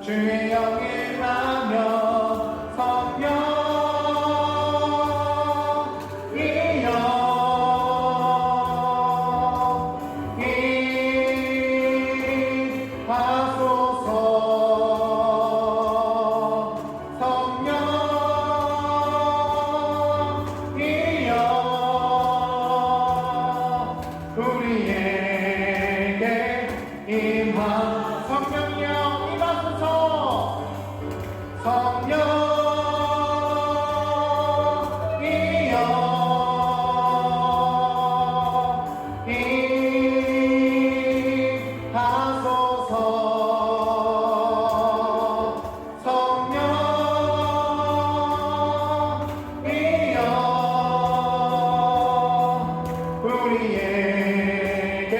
주의 영을 나며 성령이여 임하소서. 성령이여 우리에게 성령이여 임하소서. 성령이여 임하소서. 성령이여 우리에게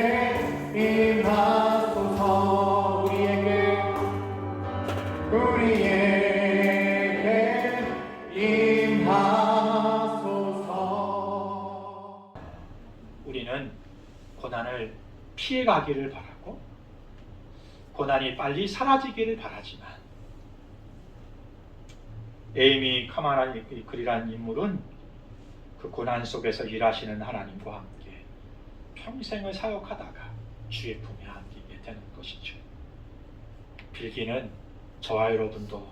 임하소서. 우리에게 임하소서. 우리는 고난을 피해가기를 바라고 고난이 빨리 사라지기를 바라지만 에이미 카마라글이라는 인물은 그 고난 속에서 일하시는 하나님과 함께 평생을 사역하다가 주의 품에 안기게 되는 것이죠. 빌기는 저와 여러분도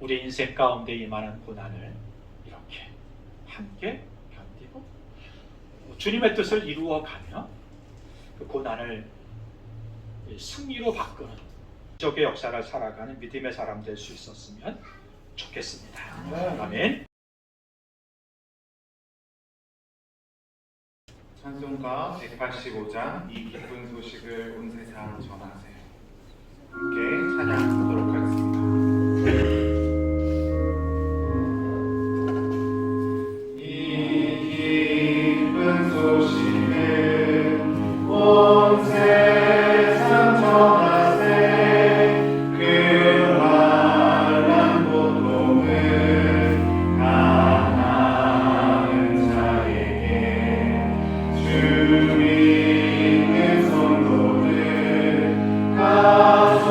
우리 인생 가운데 임하는 고난을 이렇게 함께 견디고 주님의 뜻을 이루어가며 그 고난을 승리로 바꾸는 기적의 역사를 살아가는 믿음의 사람 될 수 있었으면 좋겠습니다. 아멘. 찬송가 185장 이 기쁜 소식을 온 세상 전하세요. 함께 찬양하도록 하겠습니다. 이 기쁜 소식을 온 세상 전하세. 그 환난 고통을 당하는 자에게 주 믿는 성도들 가서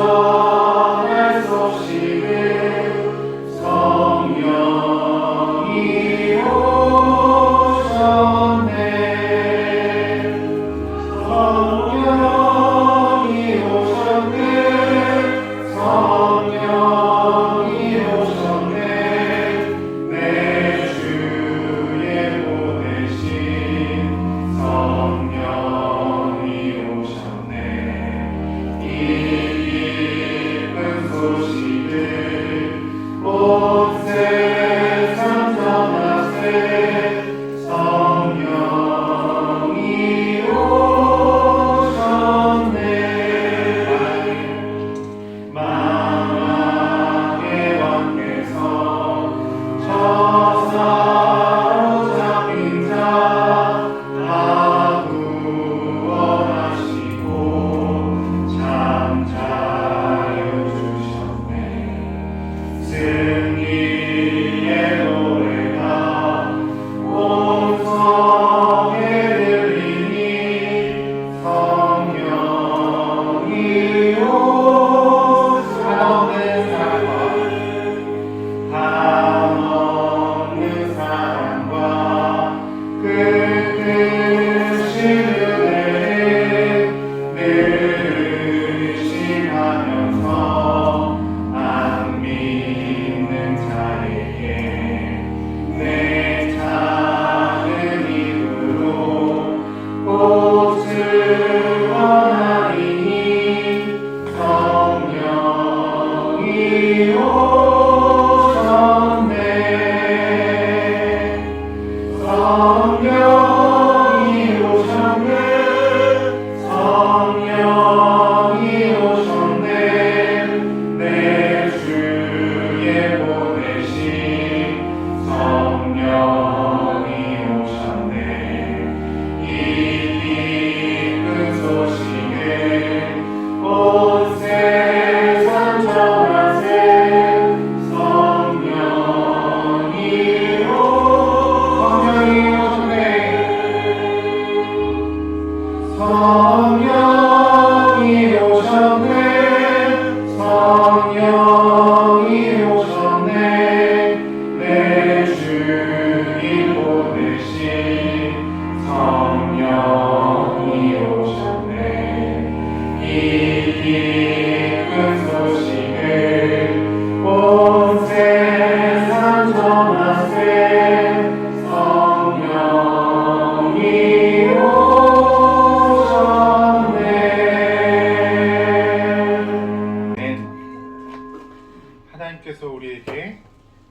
성령이 오셨네.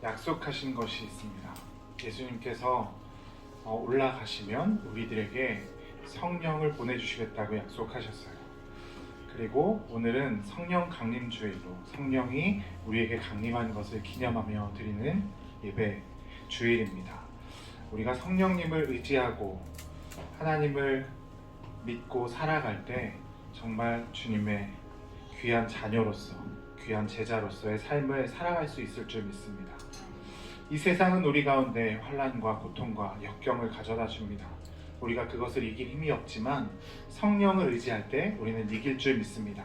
약속하신 것이 있습니다. 예수님께서 올라가시면 우리들에게 성령을 보내주시겠다고 약속하셨어요. 그리고 오늘은 성령 강림 주일로 성령이 우리에게 강림한 것을 기념하며 드리는 예배 주일입니다. 우리가 성령님을 의지하고 하나님을 믿고 살아갈 때 정말 주님의 귀한 자녀로서, 귀한 제자로서의 삶을 살아갈 수 있을 줄 믿습니다. 이 세상은 우리 가운데 환난과 고통과 역경을 가져다 줍니다. 우리가 그것을 이길 힘이 없지만 성령을 의지할 때 우리는 이길 줄 믿습니다.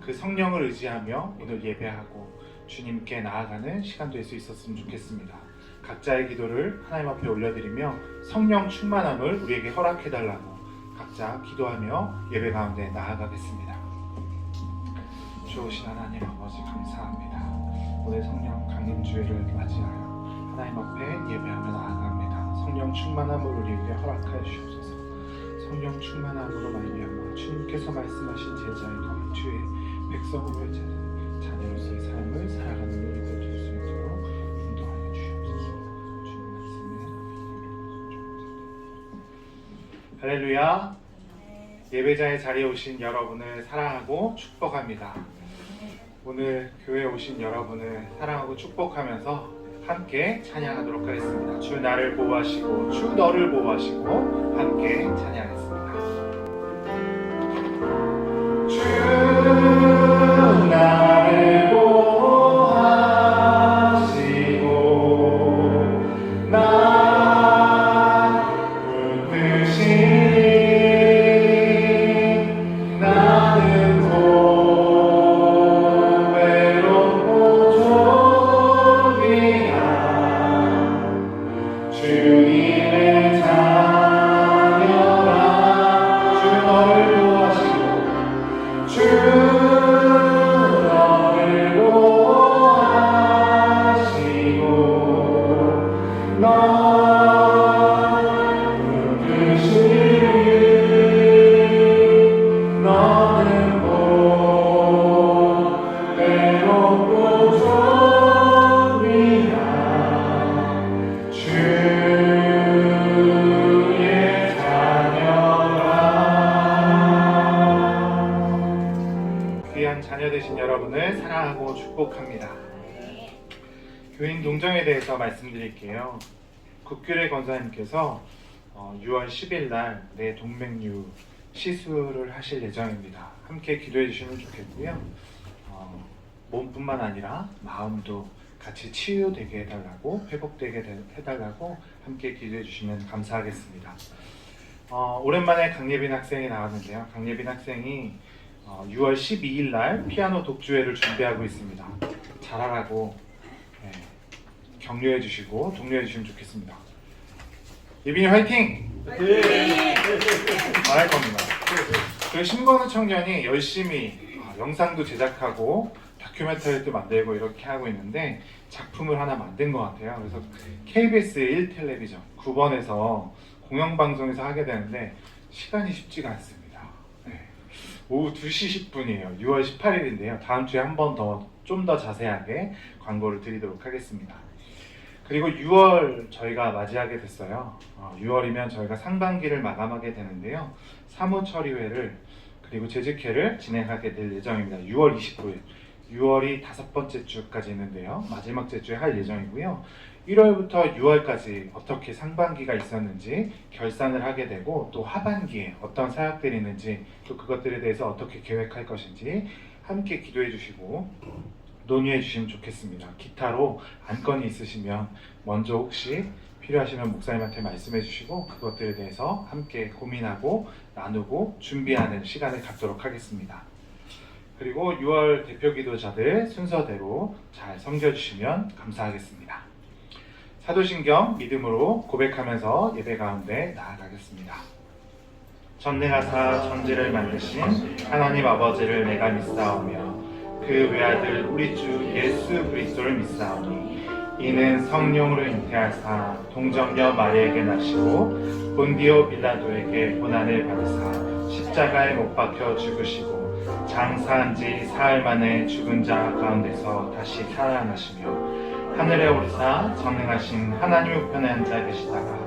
그 성령을 의지하며 오늘 예배하고 주님께 나아가는 시간 될 수 있었으면 좋겠습니다. 각자의 기도를 하나님 앞에 올려드리며 성령 충만함을 우리에게 허락해달라고 각자 기도하며 예배 가운데 나아가겠습니다. 좋으신 하나님 아버지 감사합니다. 오늘 성령 강림주일을 맞이하여 하나님 앞에 예배하며 나아갑니다. 성령 충만함을 우리에게 허락하여 주옵소서. 성령 충만함으로 말미암아 주님께서 말씀하신 제자의 주의 백성으로의 자녀로서의 삶을 살아가는 우리가 될 수 있도록 인도하여 주옵소서. 주님 말씀에 할렐루야. 예배자의 자리에 오신 여러분을 사랑하고 축복합니다. 오늘 교회에 오신 여러분을 사랑하고 축복하면서 함께 찬양하도록 하겠습니다. 주 나를 보호하시고 주 너를 보호하시고 함께 찬양하겠습니다. 주 나를 보호하시고 나 붙드시니 나는 주님의 자녀라. 주 너를 보호하시고 주 너를 보호하시고 너 붙드시니 너는 외롭고 존귀한 자녀 되신 여러분을 사랑하고 축복합니다. 교인 동정에 대해서 말씀드릴게요. 국규래 권사님께서 6월 10일 날 내 동맥류 시술을 하실 예정입니다. 함께 기도해 주시면 좋겠고요. 몸뿐만 아니라 마음도 같이 치유되게 해달라고, 회복되게 해달라고 함께 기도해 주시면 감사하겠습니다. 오랜만에 강예빈 학생이 나왔는데요. 강예빈 학생이 6월 12일 날 피아노 독주회를 준비하고 있습니다. 잘하라고 격려해 주시고 독려해 주시면 좋겠습니다. 예빈이 화이팅! 말할 겁니다. 그리고 신건우 청년이 열심히 영상도 제작하고 다큐멘터리도 만들고 이렇게 하고 있는데 작품을 하나 만든 것 같아요. 그래서 KBS 1텔레비전 9번에서 공영방송에서 하게 되는데 시간이 쉽지가 않습니다. 오후 2시 10분이에요. 6월 18일인데요. 다음 주에 한 번 더 좀 더 자세하게 광고를 드리도록 하겠습니다. 그리고 6월 저희가 맞이하게 됐어요. 6월이면 저희가 상반기를 마감하게 되는데요. 사무처리회를 그리고 재직회를 진행하게 될 예정입니다. 6월 29일 6월이 5번째 주까지 있는데요. 마지막 주에 할 예정이고요. 1월부터 6월까지 어떻게 상반기가 있었는지 결산을 하게 되고 또 하반기에 어떤 사역들이 있는지 또 그것들에 대해서 어떻게 계획할 것인지 함께 기도해 주시고 논의해 주시면 좋겠습니다. 기타로 안건이 있으시면 먼저 혹시 필요하시면 목사님한테 말씀해 주시고 그것들에 대해서 함께 고민하고 나누고 준비하는 시간을 갖도록 하겠습니다. 그리고 6월 대표 기도자들 순서대로 잘 섬겨주시면 감사하겠습니다. 사도신경 믿음으로 고백하면서 예배 가운데 나아가겠습니다. 전능하사 천지를 만드신 하나님 아버지를 내가 믿사오며 그 외아들 우리 주 예수 그리스도를 믿사오니 이는 성령으로 잉태하사 동정녀 마리에게 나시고 본디오 빌라도에게 고난을 받으사 십자가에 못 박혀 죽으시고 장사한 지 사흘 만에 죽은 자 가운데서 다시 살아나시며 하늘에 오르사 전능하신 하나님 우편에 앉아 계시다가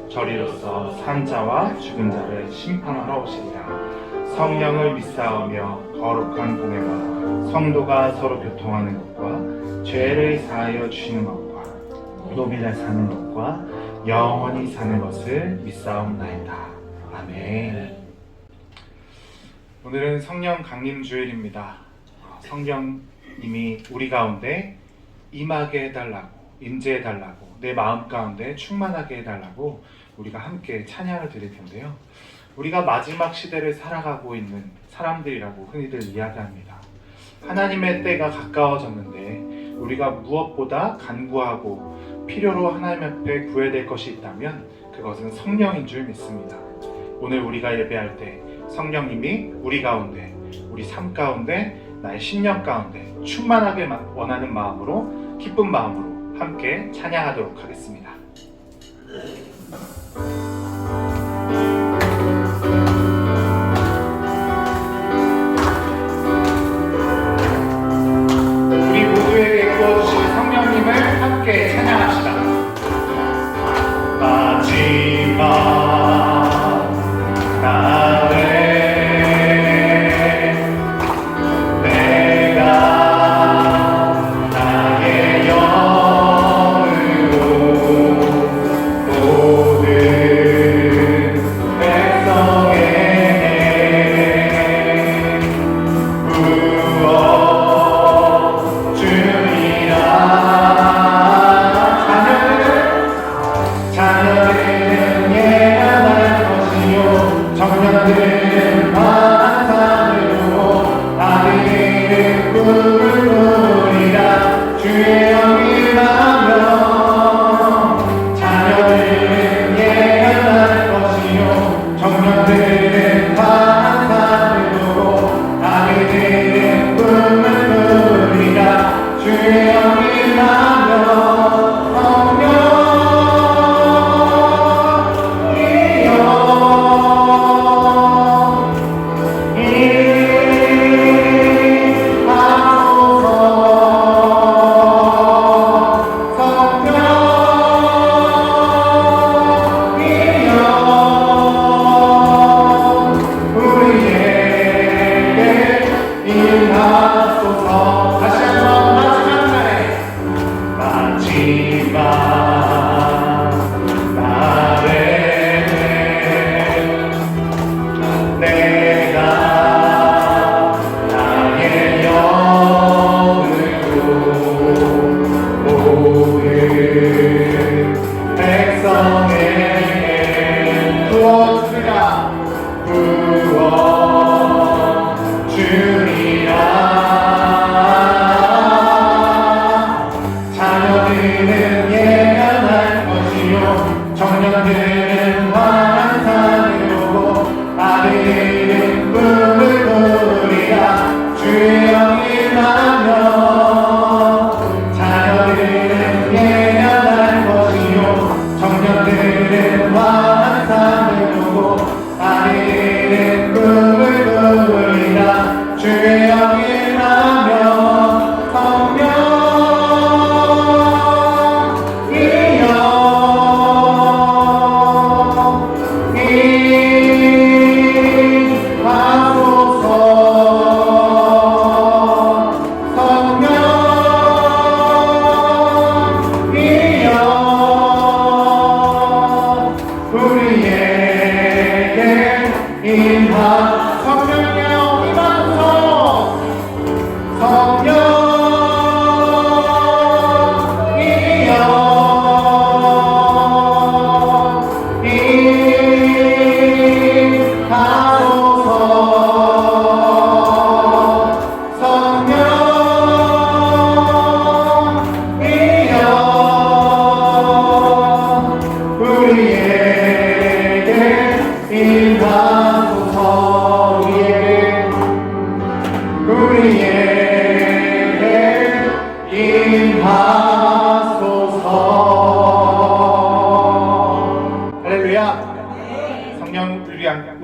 저리로서 산자와 죽은 자를 심판하러 오시리라. 성령을 믿사오며 거룩한 공회와 성도가 서로 교통하는 것과 죄를 사하여 주시는 것과 노비를 사는 것과 영원히 사는 것을 믿사옵나이다. 아멘. 오늘은 성령 강림 주일입니다. 성령님이 우리 가운데 임하게 해달라고, 임재해달라고, 내 마음 가운데 충만하게 해달라고 우리가 함께 찬양을 드릴 텐데요. 우리가 마지막 시대를 살아가고 있는 사람들이라고 흔히들 이야기합니다. 하나님의 때가 가까워졌는데 우리가 무엇보다 간구하고 필요로 하나님 앞에 구해야 될 것이 있다면 그것은 성령인 줄 믿습니다. 오늘 우리가 예배할 때 성령님이 우리 가운데, 우리 삶 가운데, 나의 심령 가운데 충만하게 원하는 마음으로, 기쁜 마음으로 함께 찬양하도록 하겠습니다. 우리 모두에게 부어주신 성령님을 함께 찬양합시다. 마지막 날에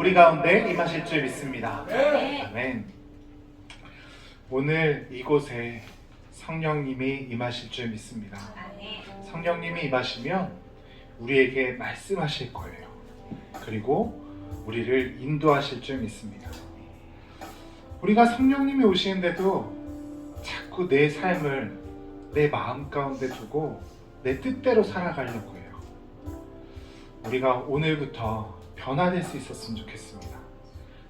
우리 가운데 임하실 줄 믿습니다. 아멘. 오늘 이곳에 성령님이 임하실 줄 믿습니다. 성령님이 임하시면 우리에게 말씀하실 거예요. 그리고 우리를 인도하실 줄 믿습니다. 우리가 성령님이 오시는데도 자꾸 내 삶을 내 마음 가운데 두고 내 뜻대로 살아가려고 해요. 우리가 오늘부터 변화될 수 있었으면 좋겠습니다.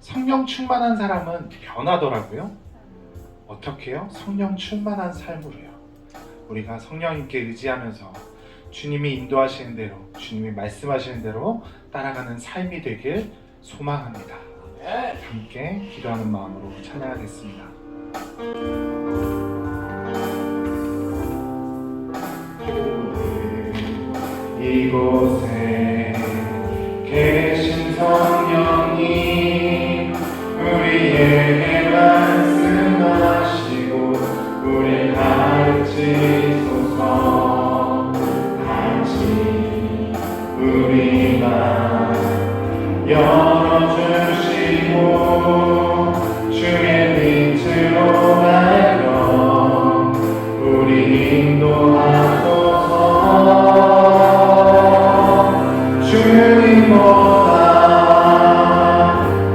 성령 충만한 사람은 변하더라고요. 어떻게 해요? 성령 충만한 삶으로요. 우리가 성령님께 의지하면서 주님이 인도하시는 대로, 주님이 말씀하시는 대로 따라가는 삶이 되길 소망합니다. 함께 기도하는 마음으로 찬양하겠습니다. 이곳에 계신 성령님, 우리에게 말씀하시고 우리 가르치소서. 같이 우리 맘 열어주시고 주의 빛으로 밝혀 우리 인도하소서. 주님보다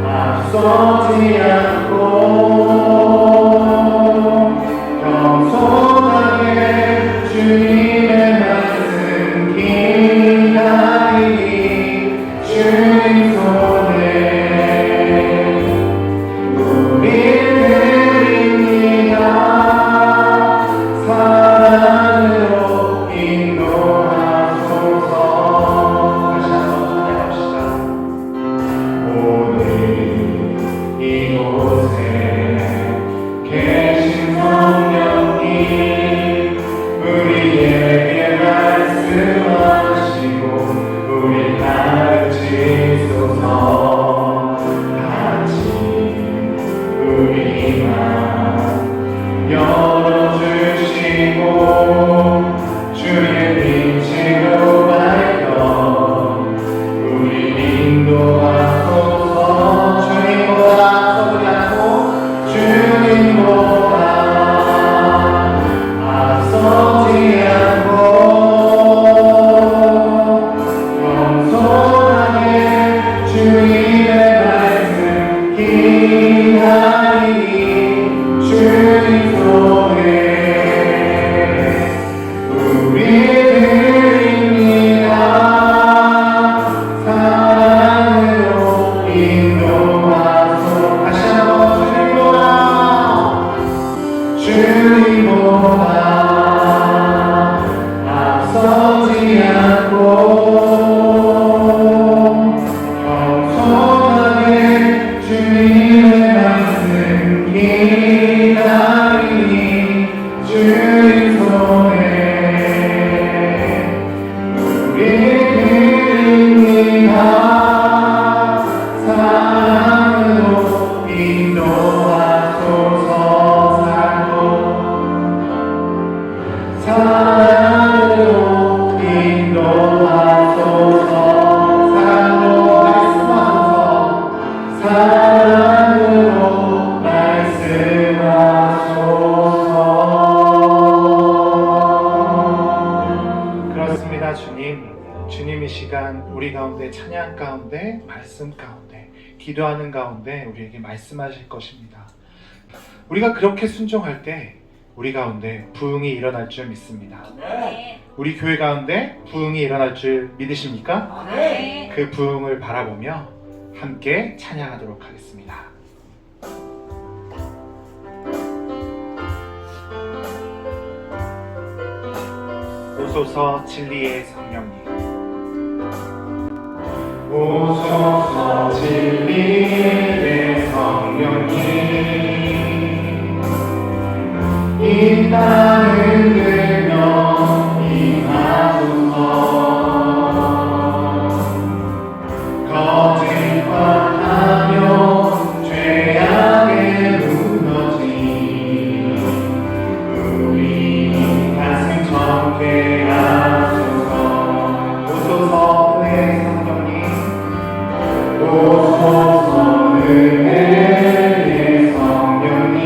앞서지 않고 겸손하게 주님의 말씀 기다리니 주님 손에 우리 드립니다. 사랑으로 인도하소서. 다시 한번 찬양합시다. 오늘 이곳에 계신 성령님, 우리에게 말씀하시고 우리 가르치소서. 같이 우리 맘 열어주시고 주의 빛으로 밝혀 우리 인도하소서. 주님보다 앞서지 않고 주님보다 앞서지 않고 겸손하게 주님의 말씀 기다리니 주님 손에 우리 드립니다. 사랑으로 인도하소서. 다시 한번 주님보다 앞서지 않고 겸손하게 주님의 말씀 기다리니 주님 손에 우리 드립니다. 사랑으로 인도하소서. 사랑으로 인도하소서. 사랑으로 말씀하소서. 그렇습니다. 주님 이 시간 우리 가운데 찬양 가운데 말씀 가운데 기도하는 가운데 우리에게 말씀하실 것입니다. 우리가 그렇게 순종할 때 우리 가운데 부흥이 일어날 줄 믿습니다. 우리 교회 가운데 부흥이 일어날 줄 믿으십니까? 그 부흥을 바라보며 함께 찬양하도록 하겠습니다. 오소서 진리의 성령님, 오소서 진리의 성령님, 이 땅을 들며 임하소서. 거짓말하며 죄악에 무너진 우리 가슴 청케 하소서. 오소서 은혜의 성령님, 오소서 은혜의 성령님,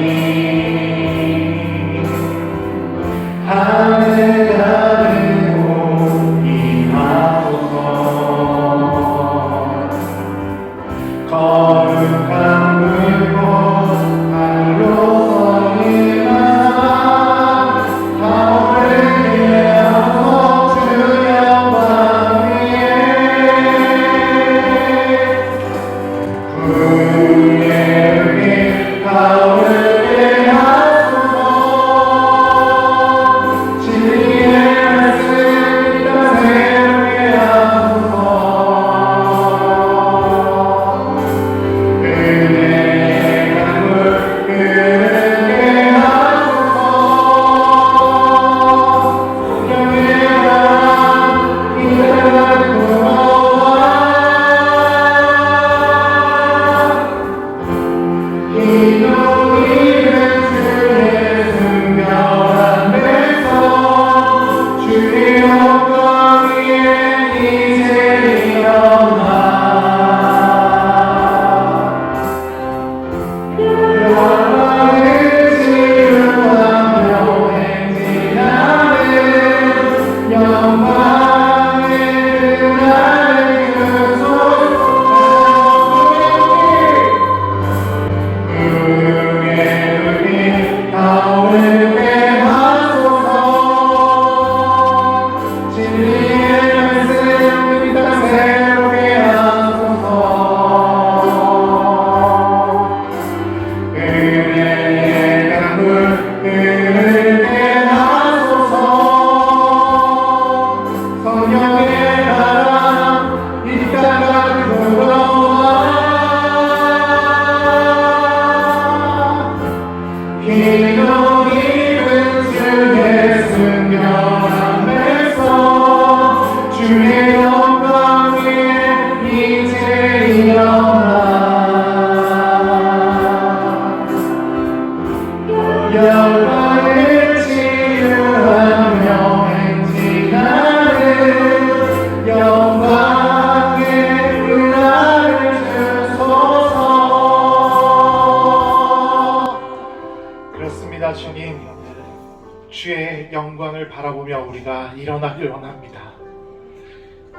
주의 영광을 바라보며 우리가 일어나길 원합니다.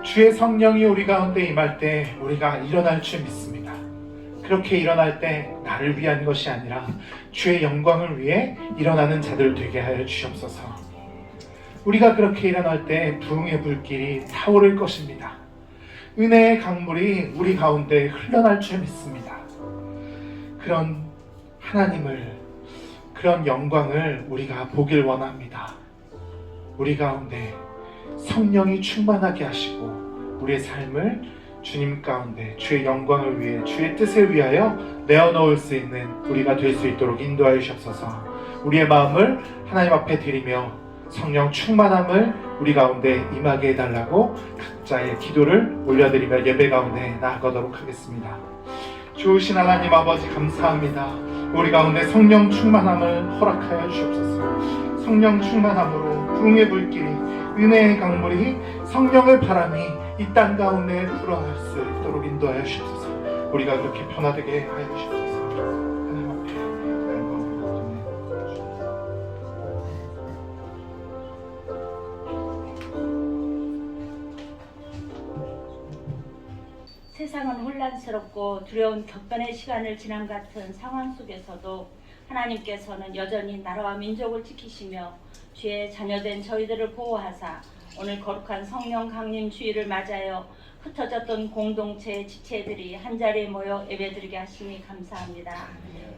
주의 성령이 우리 가운데 임할 때 우리가 일어날 줄 믿습니다. 그렇게 일어날 때 나를 위한 것이 아니라 주의 영광을 위해 일어나는 자들 되게 하여 주옵소서. 우리가 그렇게 일어날 때 부흥의 불길이 타오를 것입니다. 은혜의 강물이 우리 가운데 흘러날 줄 믿습니다. 그런 하나님을, 그런 영광을 우리가 보길 원합니다. 우리 가운데 성령이 충만하게 하시고 우리의 삶을 주님 가운데 주의 영광을 위해, 주의 뜻을 위하여 내어놓을 수 있는 우리가 될 수 있도록 인도하여 주옵소서. 우리의 마음을 하나님 앞에 드리며 성령 충만함을 우리 가운데 임하게 해달라고 각자의 기도를 올려드리며 예배 가운데 나아가도록 하겠습니다. 좋으신 하나님 아버지 감사합니다. 우리 가운데 성령 충만함을 허락하여 주옵소서. 성령 충만함으로 부흥의 불길이, 은혜의 강물이, 성령의 바람이 이 땅 가운데 불어날 수 있도록 인도하여 주옵소서. 우리가 그렇게 변화되게 하여 주옵소서. 하나님 앞에 영광을 세상은 혼란스럽고 두려운 격변의 시간을 지난 같은 상황 속에서도 하나님께서는 여전히 나라와 민족을 지키시며 주의 자녀된 저희들을 보호하사 오늘 거룩한 성령 강림 주일을 맞아요 흩어졌던 공동체의 지체들이 한자리에 모여 예배드리게 하시니 감사합니다.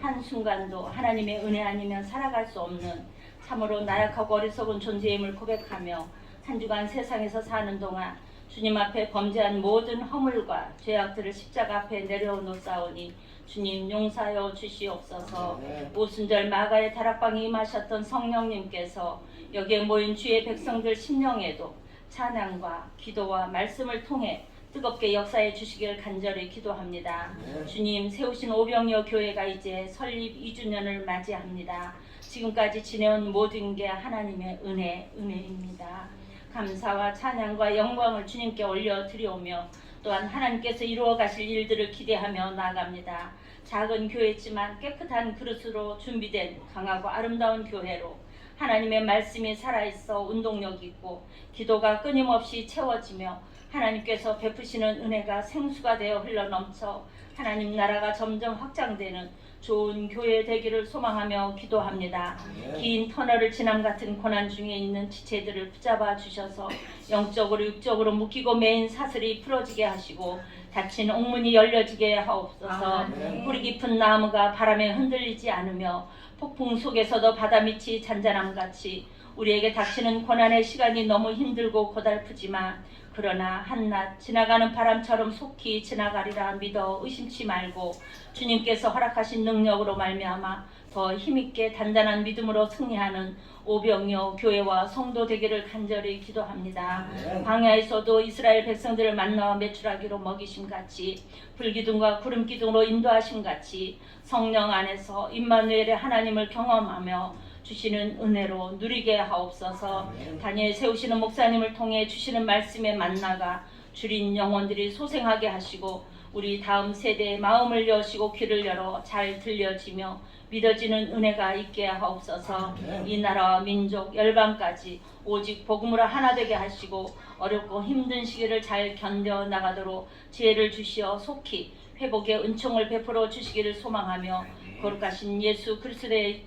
한순간도 하나님의 은혜 아니면 살아갈 수 없는 참으로 나약하고 어리석은 존재임을 고백하며 한 주간 세상에서 사는 동안 주님 앞에 범죄한 모든 허물과 죄악들을 십자가 앞에 내려놓사오니 주님 용서하여 주시옵소서. 오순절 마가의 다락방에 임하셨던 성령님께서 여기에 모인 주의 백성들 심령에도 찬양과 기도와 말씀을 통해 뜨겁게 역사해 주시길 간절히 기도합니다. 주님 세우신 오병이어 교회가 이제 설립 2주년을 맞이합니다. 지금까지 지내온 모든 게 하나님의 은혜입니다. 감사와 찬양과 영광을 주님께 올려드리오며 또한 하나님께서 이루어 가실 일들을 기대하며 나아갑니다. 작은 교회지만 깨끗한 그릇으로 준비된 강하고 아름다운 교회로 하나님의 말씀이 살아있어 운동력 있고 기도가 끊임없이 채워지며 하나님께서 베푸시는 은혜가 생수가 되어 흘러넘쳐 하나님 나라가 점점 확장되는 좋은 교회 되기를 소망하며 기도합니다. 긴 터널을 지남 같은 고난 중에 있는 지체들을 붙잡아 주셔서 영적으로 육적으로 묶이고 매인 사슬이 풀어지게 하시고 닫힌 옥문이 열려지게 하옵소서. 뿌리 깊은 나무가 바람에 흔들리지 않으며 폭풍 속에서도 바다 밑이 잔잔함같이 우리에게 닥치는 고난의 시간이 너무 힘들고 고달프지만 그러나 한낮 지나가는 바람처럼 속히 지나가리라 믿어 의심치 말고 주님께서 허락하신 능력으로 말미암아 더 힘있게 단단한 믿음으로 승리하는 오병이어 교회와 성도 되기를 간절히 기도합니다. 광야에서도 이스라엘 백성들을 만나와 매출하기로 먹이심같이 불기둥과 구름기둥으로 인도하심같이 성령 안에서 임마누엘의 하나님을 경험하며 주시는 은혜로 누리게 하옵소서. 다니엘 세우시는 목사님을 통해 주시는 말씀의 만나가 줄인 영혼들이 소생하게 하시고 우리 다음 세대의 마음을 여시고 귀를 열어 잘 들려지며 믿어지는 은혜가 있게 하옵소서. 이 나라와 민족 열방까지 오직 복음으로 하나 되게 하시고 어렵고 힘든 시기를 잘 견뎌 나가도록 지혜를 주시어 속히 회복의 은총을 베풀어 주시기를 소망하며 거룩하신 예수 그리스도의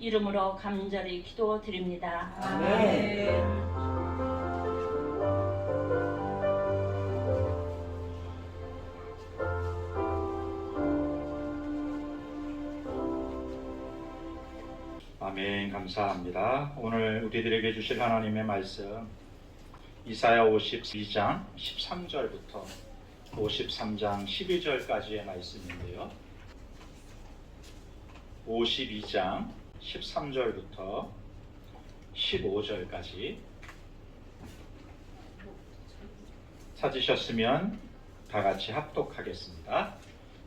이름으로 간절히 기도드립니다. 아멘. 아멘. 감사합니다. 오늘 우리들에게 주실 하나님의 말씀 이사야 52장 13절부터 53장 12절까지의 말씀인데요. 52장 13절부터 15절까지 찾으셨으면 다 같이 합독하겠습니다.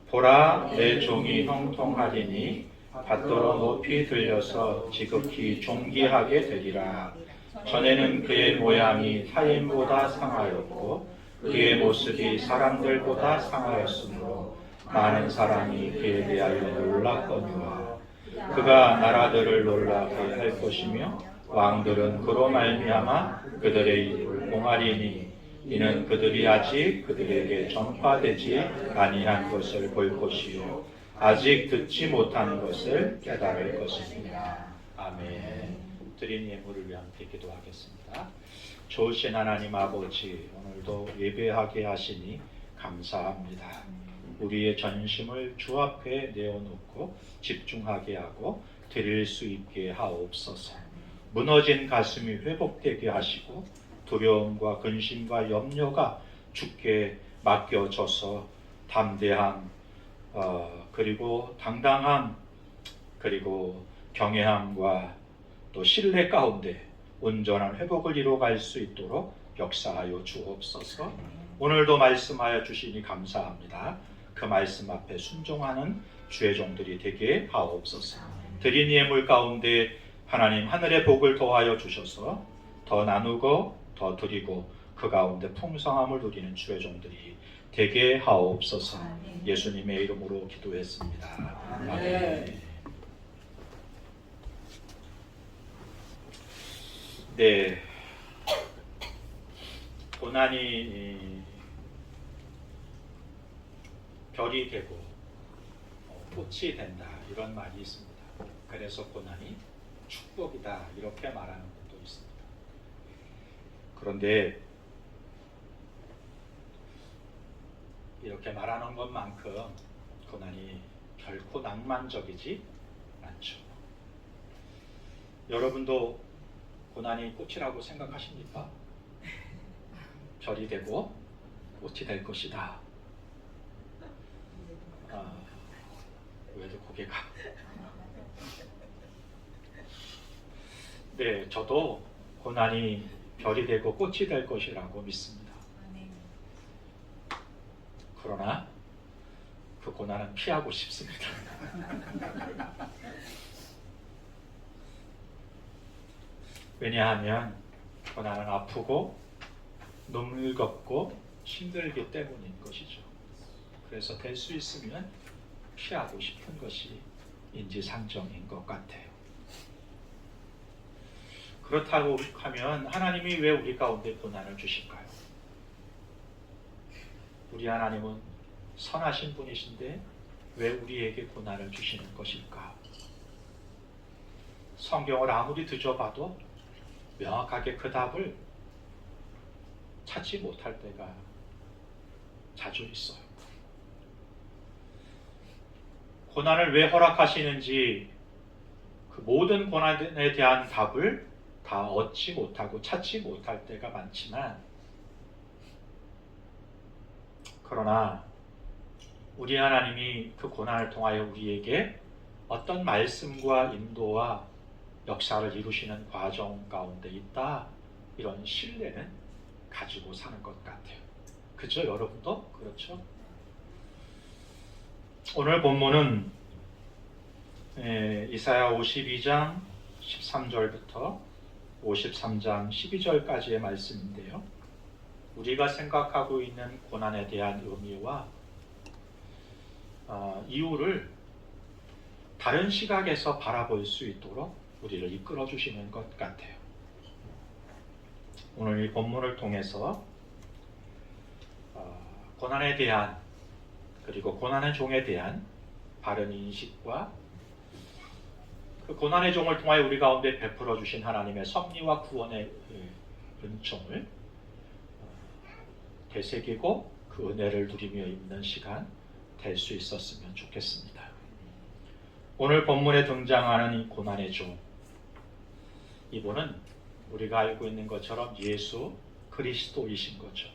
보라, 내 종이 형통하리니 받들어 높이 들려서 지극히 존귀하게 되리라. 전에는 그의 모양이 타인보다 상하였고 그의 모습이 사람들보다 상하였으므로 많은 사람이 그에 대하여 놀랐거니와 그가 나라들을 놀라게 할 것이며 왕들은 그로 말미암아 그들의 입을 공하리니 이는 그들이 아직 그들에게 전파되지 아니한 것을 볼 것이요 아직 듣지 못한 것을 깨달을 것입니다. 아멘. 드린 예물을 위한 기도하겠습니다. 좋으신 하나님 아버지, 오늘도 예배하게 하시니 감사합니다. 우리의 전심을 주 앞에 내어놓고 집중하게 하고 드릴 수 있게 하옵소서. 무너진 가슴이 회복되게 하시고 두려움과 근심과 염려가 주께 맡겨져서 담대함, 그리고 당당함, 그리고 경외함과 또 신뢰 가운데 온전한 회복을 이루어갈 수 있도록 역사하여 주옵소서. 오늘도 말씀하여 주시니 감사합니다. 그 말씀 앞에 순종하는 주의 종들이 되게 하옵소서. 드린 예물 가운데 하나님 하늘의 복을 더하여 주셔서 더 나누고 더 드리고 그 가운데 풍성함을 누리는 주의 종들이 되게 하옵소서. 예수님의 이름으로 기도했습니다. 아멘. 네, 고난이 별이 되고 꽃이 된다 이런 말이 있습니다. 그래서 고난이 축복이다 이렇게 말하는 것도 있습니다. 그런데 이렇게 말하는 것만큼 고난이 결코 낭만적이지 않죠. 여러분도 고난이 꽃이라고 생각하십니까? 별이 되고 꽃이 될 것이다. 왜도 고개가 네, 저도 고난이 별이 되고 꽃이 될 것이라고 믿습니다. 그러나 그 고난은 피하고 싶습니다. 왜냐하면 고난은 아프고 눈물겹고 힘들기 때문인 것이죠. 그래서 될 수 있으면 피하고 싶은 것이 인지상정인 것 같아요. 그렇다고 하면 하나님이 왜 우리 가운데 고난을 주실까요? 우리 하나님은 선하신 분이신데 왜 우리에게 고난을 주시는 것일까? 성경을 아무리 뒤져봐도 명확하게 그 답을 찾지 못할 때가 자주 있어요. 고난을 왜 허락하시는지 그 모든 고난에 대한 답을 다 얻지 못하고 찾지 못할 때가 많지만, 그러나 우리 하나님이 그 고난을 통하여 우리에게 어떤 말씀과 인도와 역사를 이루시는 과정 가운데 있다, 이런 신뢰는 가지고 사는 것 같아요. 그죠? 여러분도 그렇죠? 오늘 본문은 이사야 52장 13절부터 53장 12절까지의 말씀인데요. 우리가 생각하고 있는 고난에 대한 의미와 이유를 다른 시각에서 바라볼 수 있도록 우리를 이끌어 주시는 것 같아요. 오늘 이 본문을 통해서 고난에 대한, 그리고 고난의 종에 대한 바른 인식과 그 고난의 종을 통하여 우리 가운데 베풀어 주신 하나님의 섭리와 구원의 은총을 되새기고 그 은혜를 누리며 있는 시간 될 수 있었으면 좋겠습니다. 오늘 본문에 등장하는 이 고난의 종, 이분은 우리가 알고 있는 것처럼 예수 그리스도이신 거죠.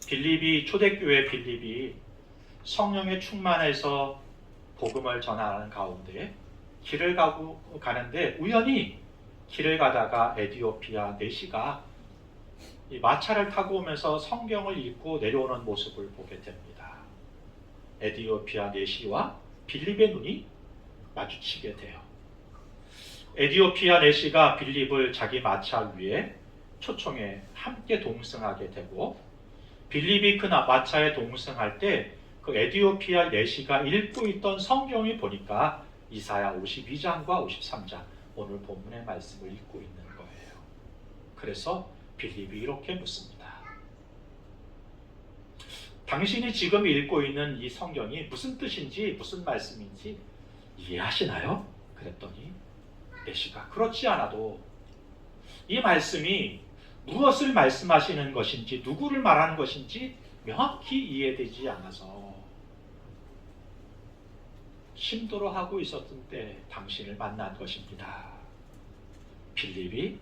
빌립이, 초대교회 빌립이 성령의 충만해서 복음을 전하는 가운데 길을 가는데 우연히 길을 가다가 에디오피아 내시가 이 마차를 타고 오면서 성경을 읽고 내려오는 모습을 보게 됩니다. 에디오피아 내시와 빌립의 눈이 마주치게 돼요. 에디오피아 내시가 빌립을 자기 마차 위에 초청해 함께 동승하게 되고, 빌립이 그 마차에 동승할 때 그 에디오피아 내시가 읽고 있던 성경이 보니까 이사야 52장과 53장 오늘 본문의 말씀을 읽고 있는 거예요. 그래서 빌립이 이렇게 묻습니다. 당신이 지금 읽고 있는 이 성경이 무슨 뜻인지 무슨 말씀인지 이해하시나요? 그랬더니 내시가 그렇지 않아도 이 말씀이 무엇을 말씀하시는 것인지 누구를 말하는 것인지 명확히 이해되지 않아서 힘들어하고 있었던 때 당신을 만난 것입니다. 빌립이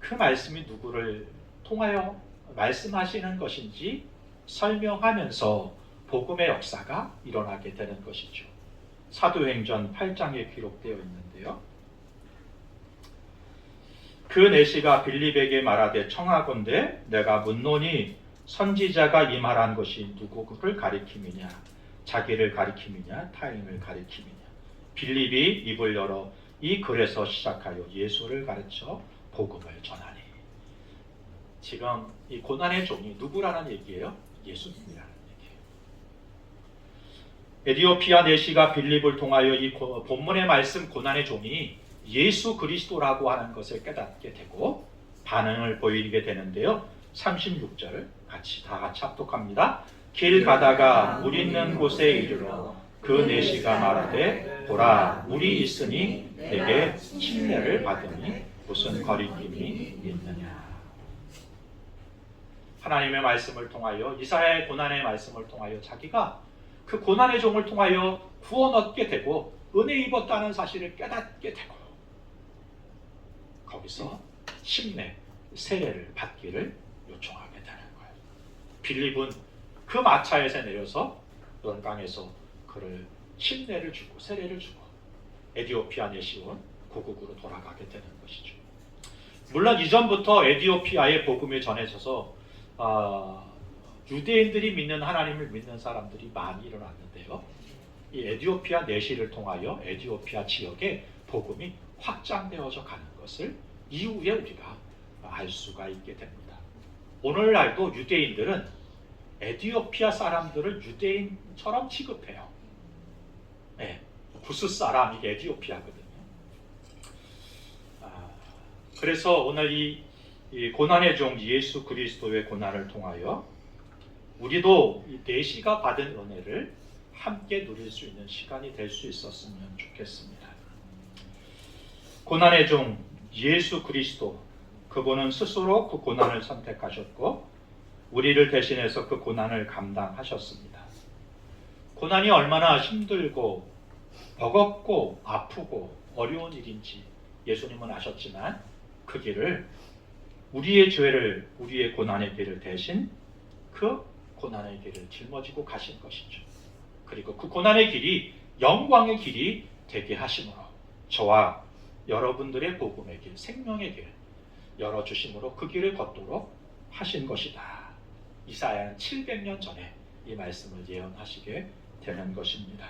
그 말씀이 누구를 통하여 말씀하시는 것인지 설명하면서 복음의 역사가 일어나게 되는 것이죠. 사도행전 8장에 기록되어 있는데요. 그 내시가 빌립에게 말하되 청하건대 내가 묻노니 선지자가 이 말한 것이 누구를 가리킴이냐 자기를 가리킴이냐 타인을 가리킴이냐. 빌립이 입을 열어 이 글에서 시작하여 예수를 가르쳐 복음을 전하니. 지금 이 고난의 종이 누구라는 얘기예요? 예수님이라는 얘기예요. 에디오피아 내시가 빌립을 통하여 이 본문의 말씀 고난의 종이 예수 그리스도라고 하는 것을 깨닫게 되고 반응을 보이게 되는데요. 36절 다 같이 합독합니다. 길 가다가 물 있는 곳에 이르러 그 내시가 말하되 보라 물이 있으니 내게 침례를 받으니 무슨 거리낌이 있느냐. 하나님의 말씀을 통하여 이사야의 고난의 말씀을 통하여 자기가 그 고난의 종을 통하여 구원 얻게 되고 은혜 입었다는 사실을 깨닫게 되고 거기서 침례, 세례를 받기를 요청하게 되는 거예요. 빌립은 그 마차에서 내려서 연강에서 그를 침례를 주고 세례를 주고 에디오피아 내시온 고국으로 돌아가게 되는 것이죠. 물론 이전부터 에디오피아의 복음이 전해져서 유대인들이 믿는 하나님을 믿는 사람들이 많이 일어났는데요. 이 에디오피아 내시를 통하여 에디오피아 지역에 복음이 확장되어져 가는 것을 이후에 우리가 알 수가 있게 됩니다. 오늘날도 유대인들은 에디오피아 사람들을 유대인처럼 취급해요. 네, 구스 사람 이게 에디오피아거든요. 그래서 오늘 이 고난의 종 예수 그리스도의 고난을 통하여 우리도 이 내시가 받은 은혜를 함께 누릴 수 있는 시간이 될 수 있었으면 좋겠습니다. 고난의 종 예수 그리스도 그분은 스스로 그 고난을 선택하셨고 우리를 대신해서 그 고난을 감당하셨습니다. 고난이 얼마나 힘들고 버겁고 아프고 어려운 일인지 예수님은 아셨지만 그 길을 우리의 죄를 우리의 고난의 길을 대신 그 고난의 길을 짊어지고 가신 것이죠. 그리고 그 고난의 길이 영광의 길이 되게 하심으로 저와 여러분들의 복음의 길, 생명의 길 열어주심으로 그 길을 걷도록 하신 것이다. 이사야는 700년 전에 이 말씀을 예언하시게 되는 것입니다.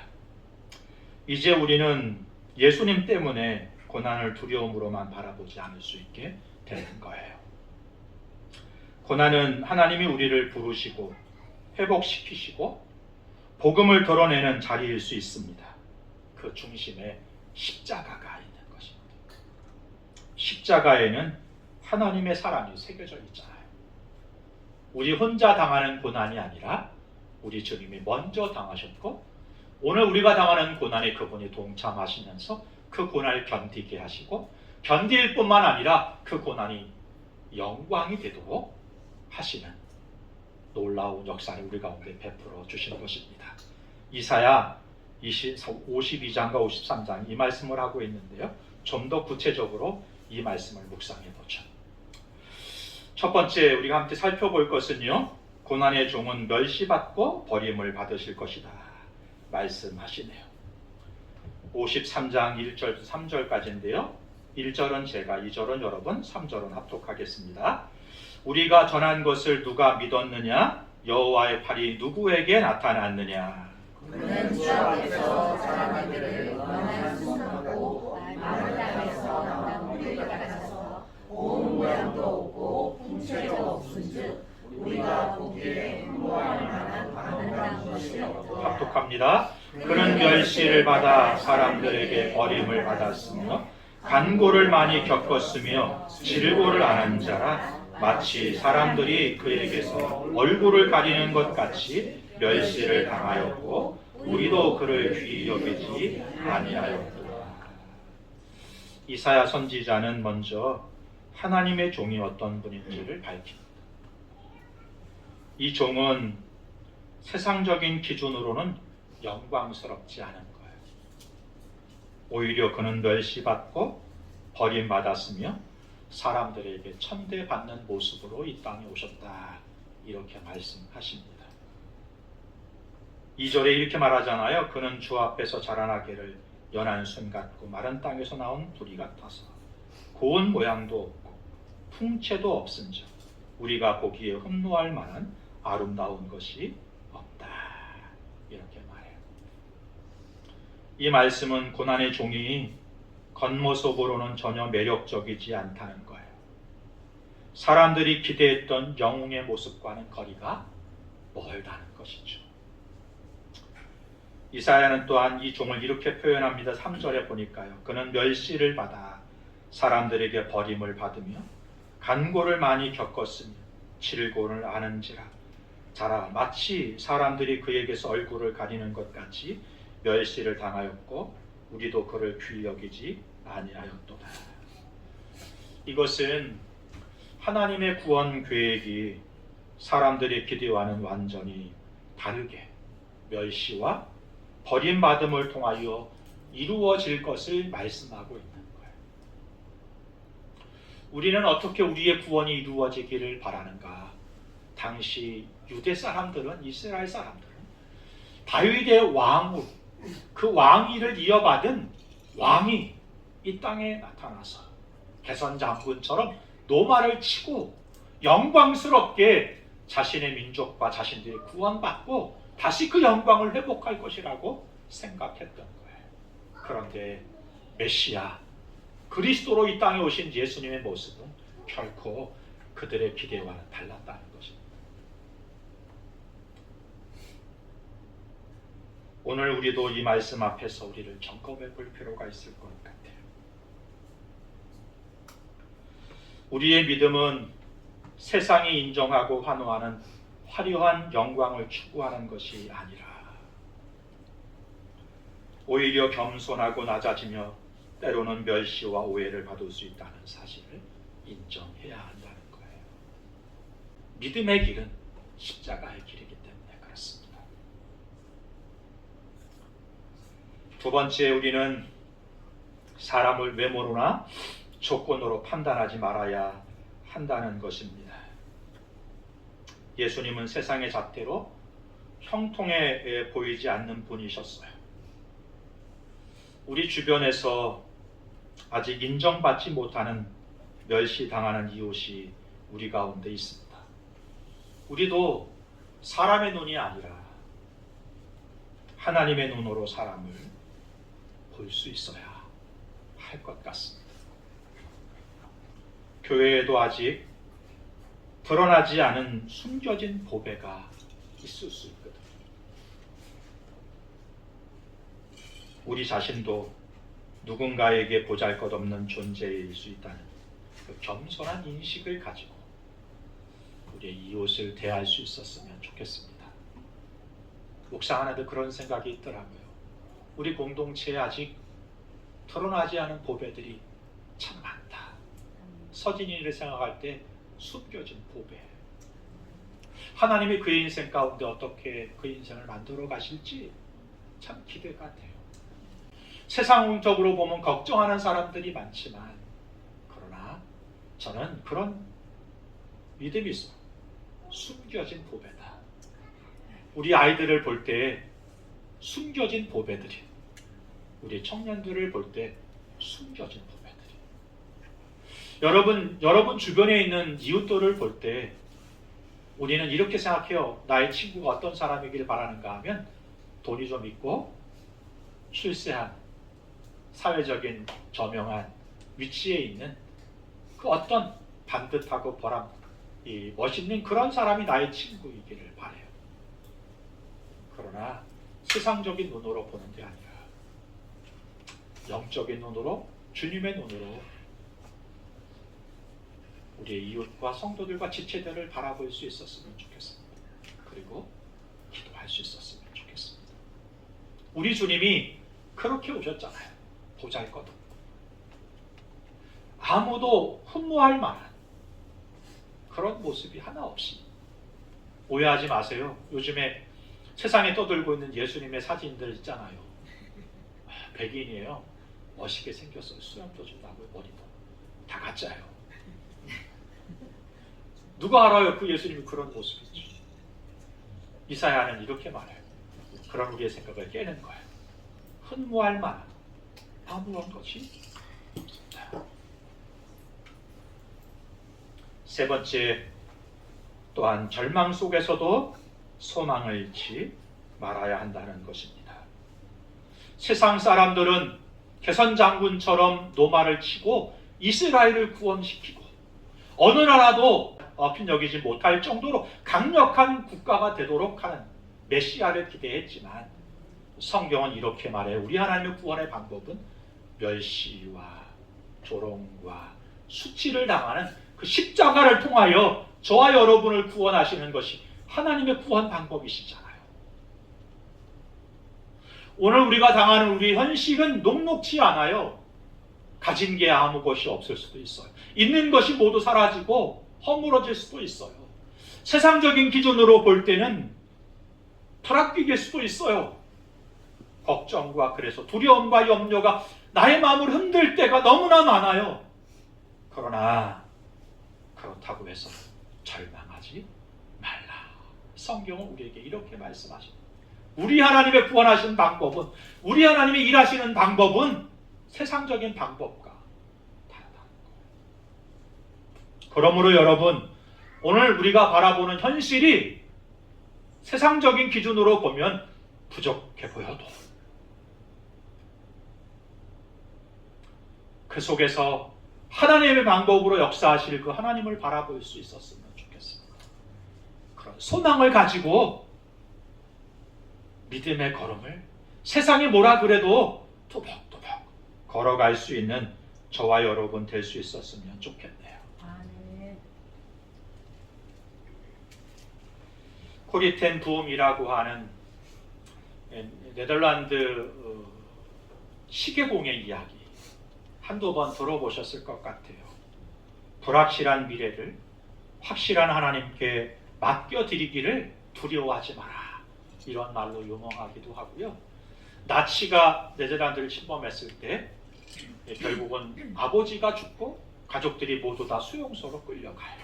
이제 우리는 예수님 때문에 고난을 두려움으로만 바라보지 않을 수 있게 되는 거예요. 고난은 하나님이 우리를 부르시고 회복시키시고 복음을 드러내는 자리일 수 있습니다. 그 중심에 십자가가 있는 것입니다. 십자가에는 하나님의 사랑이 새겨져 있잖아요. 우리 혼자 당하는 고난이 아니라 우리 주님이 먼저 당하셨고 오늘 우리가 당하는 고난에 그분이 동참하시면서 그 고난을 견디게 하시고 견딜 뿐만 아니라 그 고난이 영광이 되도록 하시는 놀라운 역사를 우리 가운데 베풀어 주신 것입니다. 이사야 52장과 53장 이 말씀을 하고 있는데요. 좀 더 구체적으로 이 말씀을 묵상해 보죠. 첫 번째 우리가 함께 살펴볼 것은요. 고난의 종은 멸시받고 버림을 받으실 것이다. 말씀하시네요. 53장 1절 3절까지인데요. 1절은 제가, 2절은 여러분, 3절은 합독하겠습니다. 우리가 전한 것을 누가 믿었느냐? 여호와의 팔이 누구에게 나타났느냐? 그는 주 앞에서 사람들을 영원한 수하고 마른 땅에서 나무를 가져서 온 모양도 없고 풍채도 없은즉 우리가 보기에 무할 만한 아름다운 것이 없도다. 합독합니다. 그는 그는 멸시를 받아 사람들에게 버림을 받았으며 간고를 많이 겪었으며 질고를 안한 자라 마치 사람들이 그에게서 얼굴을 가리는 것 같이 멸시를 당하였고 우리도 그를 귀히 여기지 아니하였도다. 이사야 선지자는 먼저 하나님의 종이 어떤 분인지를 밝힙니다. 이 종은 세상적인 기준으로는 영광스럽지 않은 거예요. 오히려 그는 멸시받고 버림받았으며 사람들에게 천대받는 모습으로 이 땅에 오셨다. 이렇게 말씀하십니다. 2절에 이렇게 말하잖아요. 그는 주 앞에서 자라나기를 연한 순 같고 마른 땅에서 나온 뿌리 같아서 고운 모양도 없고 풍채도 없은즉 우리가 보기에 흠모할 만한 아름다운 것이 없다. 이렇게 말해요. 이 말씀은 고난의 종이 겉모습으로는 전혀 매력적이지 않다는 거예요. 사람들이 기대했던 영웅의 모습과는 거리가 멀다는 것이죠. 이사야는 또한 이 종을 이렇게 표현합니다. 3절에 보니까요. 그는 멸시를 받아 사람들에게 버림을 받으며 간고를 많이 겪었으며 질고를 아는지라 자라 마치 사람들이 그에게서 얼굴을 가리는 것 같이 멸시를 당하였고 우리도 그를 귀히 여기지 아니하였도다. 이것은 하나님의 구원 계획이 사람들의 기대와는 완전히 다르게 멸시와 버림받음을 통하여 이루어질 것을 말씀하고 있는 거예요. 우리는 어떻게 우리의 구원이 이루어지기를 바라는가? 당시 유대 사람들은, 이스라엘 사람들은 다윗의 왕으로 그 왕위를 이어받은 왕이 이 땅에 나타나서 개선 장군처럼 노마를 치고 영광스럽게 자신의 민족과 자신들이 구원받고 다시 그 영광을 회복할 것이라고 생각했던 거예요. 그런데 메시아 그리스도로 이 땅에 오신 예수님의 모습은 결코 그들의 기대와는 달랐다는 것입니다. 오늘 우리도 이 말씀 앞에서 우리를 점검해 볼 필요가 있을 것 같아요. 우리의 믿음은 세상이 인정하고 환호하는 화려한 영광을 추구하는 것이 아니라 오히려 겸손하고 낮아지며 때로는 멸시와 오해를 받을 수 있다는 사실을 인정해야 한다는 거예요. 믿음의 길은 십자가의 길이기 때문에 그렇습니다. 두 번째, 우리는 사람을 외모로나 조건으로 판단하지 말아야 한다는 것입니다. 예수님은 세상의 잣대로 형통해 보이지 않는 분이셨어요. 우리 주변에서 아직 인정받지 못하는 멸시당하는 이웃이 우리 가운데 있습니다. 우리도 사람의 눈이 아니라 하나님의 눈으로 사람을 볼 수 있어야 할 것 같습니다. 교회에도 아직 드러나지 않은 숨겨진 보배가 있을 수 있거든요. 우리 자신도 누군가에게 보잘것없는 존재일 수 있다는 그 겸손한 인식을 가지고 우리의 이웃을 대할 수 있었으면 좋겠습니다. 묵상하는데 그런 생각이 있더라고요. 우리 공동체에 아직 드러나지 않은 보배들이 참 많다. 서진이를 생각할 때 숨겨진 보배. 하나님이 그의 인생 가운데 어떻게 그 인생을 만들어 가실지 참 기대가 돼요. 세상적으로 보면 걱정하는 사람들이 많지만 그러나 저는 그런 믿음이 있어. 숨겨진 보배다. 우리 아이들을 볼 때 숨겨진 보배들이, 우리 청년들을 볼 때 숨겨진 보배들이, 여러분 주변에 있는 이웃들을 볼 때 우리는 이렇게 생각해요. 나의 친구가 어떤 사람이길 바라는가 하면 돈이 좀 있고 출세한 사회적인 저명한 위치에 있는 그 어떤 반듯하고 멋있는 그런 사람이 나의 친구이기를 바라요. 그러나 세상적인 눈으로 보는 게 아니라 영적인 눈으로, 주님의 눈으로 우리의 이웃과 성도들과 지체들을 바라볼 수 있었으면 좋겠습니다. 그리고 기도할 수 있었으면 좋겠습니다. 우리 주님이 그렇게 오셨잖아요. 보잘것없고 아무도 흠모할 만한 그런 모습이 하나 없이. 오해하지 마세요. 요즘에 세상에 떠들고 있는 예수님의 사진들 있잖아요. 백인이에요. 멋있게 생겼어요. 수염도 좀 나고 머리도 다 가짜예요. 누가 알아요? 그 예수님이 그런 모습이지. 이사야는 이렇게 말해요. 그런 우리의 생각을 깨는 거예요. 흠모할 만한 아무런 것이 없습니다. 세 번째, 또한 절망 속에서도 소망을 잃지 말아야 한다는 것입니다. 세상 사람들은 개선 장군처럼 노마를 치고 이스라엘을 구원시키고 어느 나라도 핀여기지 못할 정도로 강력한 국가가 되도록 하는 메시아를 기대했지만 성경은 이렇게 말해요. 우리 하나님의 구원의 방법은 멸시와 조롱과 수치를 당하는 그 십자가를 통하여 저와 여러분을 구원하시는 것이 하나님의 구원 방법이시잖아요. 오늘 우리가 당하는 우리 현실은 녹록지 않아요. 가진 게 아무 것이 없을 수도 있어요. 있는 것이 모두 사라지고 허물어질 수도 있어요. 세상적인 기준으로 볼 때는 불합리일 수도 있어요. 걱정과 그래서 두려움과 염려가 나의 마음을 흔들 때가 너무나 많아요. 그러나 그렇다고 해서 절망하지 말라. 성경은 우리에게 이렇게 말씀하십니다. 우리 하나님의 구원하시는 방법은, 우리 하나님의 일하시는 방법은 세상적인 방법과 다르다는 거예요. 그러므로 여러분, 오늘 우리가 바라보는 현실이 세상적인 기준으로 보면 부족해 보여도 그 속에서 하나님의 방법으로 역사하실 그 하나님을 바라볼 수 있었으면 좋겠습니다. 그런 소망을 가지고 믿음의 걸음을 세상이 뭐라 그래도 또박또박 걸어갈 수 있는 저와 여러분 될 수 있었으면 좋겠네요. 아멘. 코리텐 부음이라고 하는 네덜란드 시계공의 이야기 한두 번 들어보셨을 것 같아요. 불확실한 미래를 확실한 하나님께 맡겨드리기를 두려워하지 마라. 이런 말로 유명하기도 하고요. 나치가 네덜란드를 침범했을 때 결국은 아버지가 죽고 가족들이 모두 다 수용소로 끌려가요.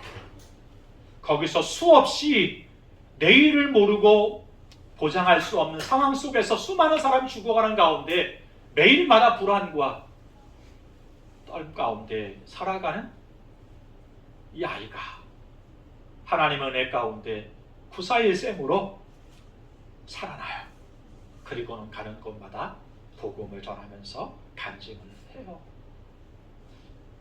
거기서 수없이 내일을 모르고 보장할 수 없는 상황 속에서 수많은 사람이 죽어가는 가운데 매일마다 불안과 떨림 가운데 살아가는 이 아이가 하나님의 은혜 가운데 구사의 셈으로 살아나요. 그리고는 가는 곳마다 복음을 전하면서 간증을 해요.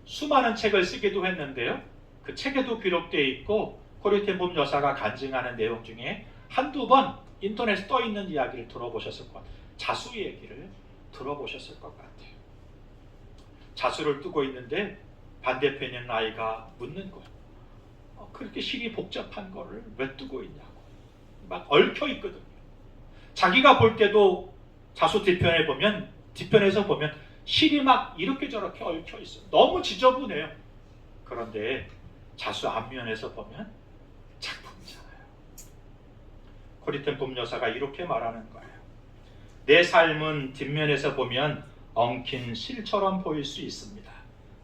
수많은 책을 쓰기도 했는데요. 그 책에도 기록되어 있고 코리텐 부음 여사가 간증하는 내용 중에 한두 번 인터넷에 떠 있는 이야기를 들어보셨을 것 같아요. 자수 얘기를 들어보셨을 것 같아요. 자수를 뜨고 있는데 반대편에 있는 아이가 묻는 거예요. 그렇게 실이 복잡한 거를 왜 뜨고 있냐고. 막 얽혀 있거든요. 자기가 볼 때도 자수 뒤편에서 보면 실이 막 이렇게 저렇게 얽혀 있어요. 너무 지저분해요. 그런데 자수 앞면에서 보면 작품이잖아요. 코리텐 부음 여사가 이렇게 말하는 거예요. 내 삶은 뒷면에서 보면 엉킨 실처럼 보일 수 있습니다.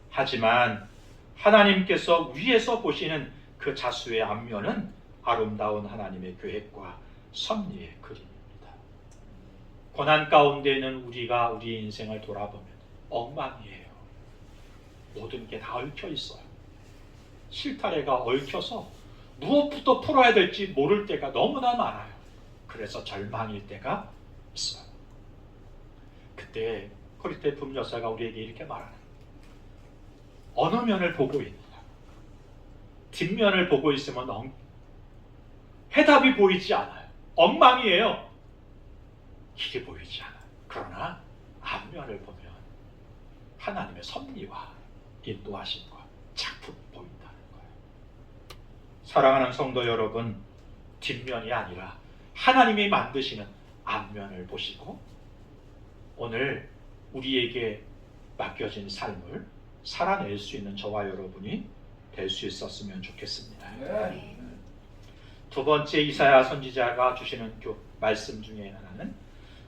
하지만 하나님께서 위에서 보시는 그 자수의 앞면은 아름다운 하나님의 계획과 섭리의 그림입니다. 고난 가운데는 우리가 우리 인생을 돌아보면 엉망이에요. 모든 게 다 얽혀 있어요. 실타래가 얽혀서 무엇부터 풀어야 될지 모를 때가 너무나 많아요. 그래서 절망일 때가 있어요. 그때 코리텐 부음 여사가 우리에게 이렇게 말하는 거예요. 어느 면을 보고 있느냐. 뒷면을 보고 있으면 해답이 보이지 않아요. 엉망이에요. 길이 보이지 않아. 그러나 앞면을 보면 하나님의 섭리와 인도하심과 작품이 보인다는 거예요. 사랑하는 성도 여러분, 뒷면이 아니라 하나님이 만드시는 앞면을 보시고 오늘 우리에게 맡겨진 삶을 살아낼 수 있는 저와 여러분이 될 수 있었으면 좋겠습니다. 두 번째, 이사야 선지자가 주시는 말씀 중에 하나는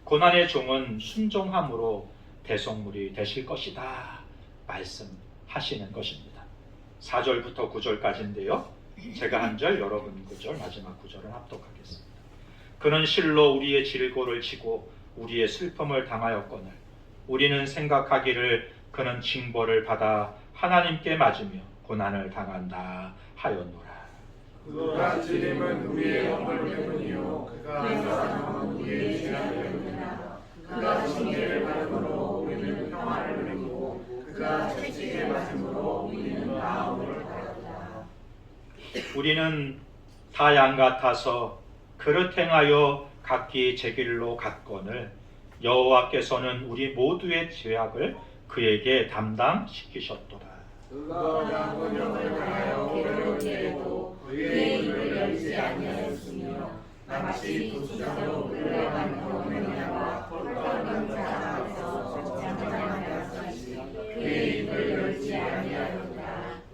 고난의 종은 순종함으로 대속물이 되실 것이다 말씀하시는 것입니다. 4절부터 9절까지인데요. 제가 한 절, 여러분 9절, 마지막 9절을 합독하겠습니다. 그는 실로 우리의 질고를 지고 우리의 슬픔을 당하였거늘 우리는 생각하기를 그는 징벌을 받아 하나님께 맞으며 고난을 당한다 하였노라. 그가 찔림은 우리의 허물 때문이요 그가 상함은 우리의 죄악 때문이라. 그가 징계를 받음으로 우리는 평화를 누리고 그가 채찍에 맞음으로 우리는 나음을 받았다. 우리는 다 양 같아서 그릇 행하여 각기 제 길로 갔거늘 여호와께서는 우리 모두의 죄악을 그에게 담당시키셨도다. 그가 양권형을 당하여 괴로운데도 그의 입을 열지 아니하였으며 마치 독수자로 끌려간 어머니와 홀가분 자 앞에서 장장하였으니 그의 입을 열지 아니하였다.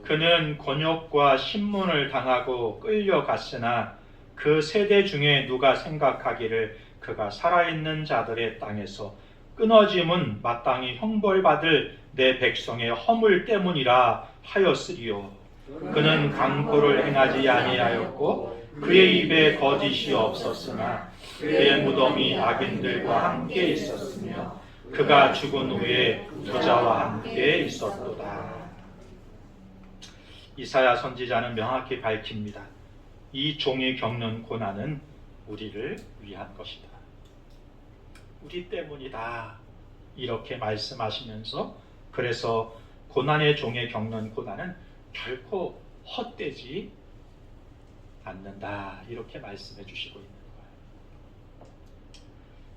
그는 곤욕과 신문을 당하고 끌려갔으나 그 세대 중에 누가 생각하기를 그가 살아있는 자들의 땅에서 끊어짐은 마땅히 형벌받을 내 백성의 허물 때문이라 하였으리요. 그는 강포를 행하지 아니하였고 그의 입에 거짓이 없었으나 그의 무덤이 악인들과 함께 있었으며 그가 죽은 후에 부자와 함께 있었도다. 이사야 선지자는 명확히 밝힙니다. 이 종이 겪는 고난은 우리를 위한 것이다. 우리 때문이다. 이렇게 말씀하시면서 그래서 고난의 종에 겪는 고난은 결코 헛되지 않는다. 이렇게 말씀해 주시고 있는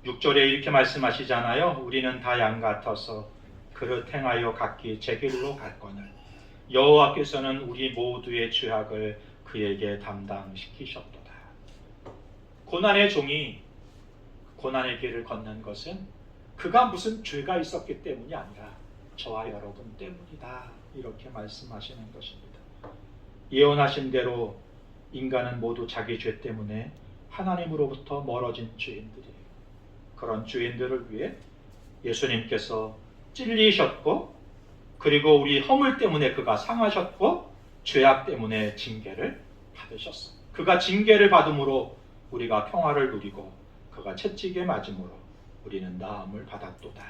거예요. 6절에 이렇게 말씀하시잖아요. 우리는 다 양 같아서 그릇 행하여 각기 제 길로 갔거늘 여호와께서는 우리 모두의 죄악을 그에게 담당시키셨도다. 고난의 종이 고난의 길을 걷는 것은 그가 무슨 죄가 있었기 때문이 아니라 저와 여러분 때문이다. 이렇게 말씀하시는 것입니다. 예언하신 대로 인간은 모두 자기 죄 때문에 하나님으로부터 멀어진 죄인들이에요. 그런 죄인들을 위해 예수님께서 찔리셨고 그리고 우리 허물 때문에 그가 상하셨고 죄악 때문에 징계를 받으셨어. 그가 징계를 받음으로 우리가 평화를 누리고 그가 채찍에 맞음으로 우리는 나음을 받았도다.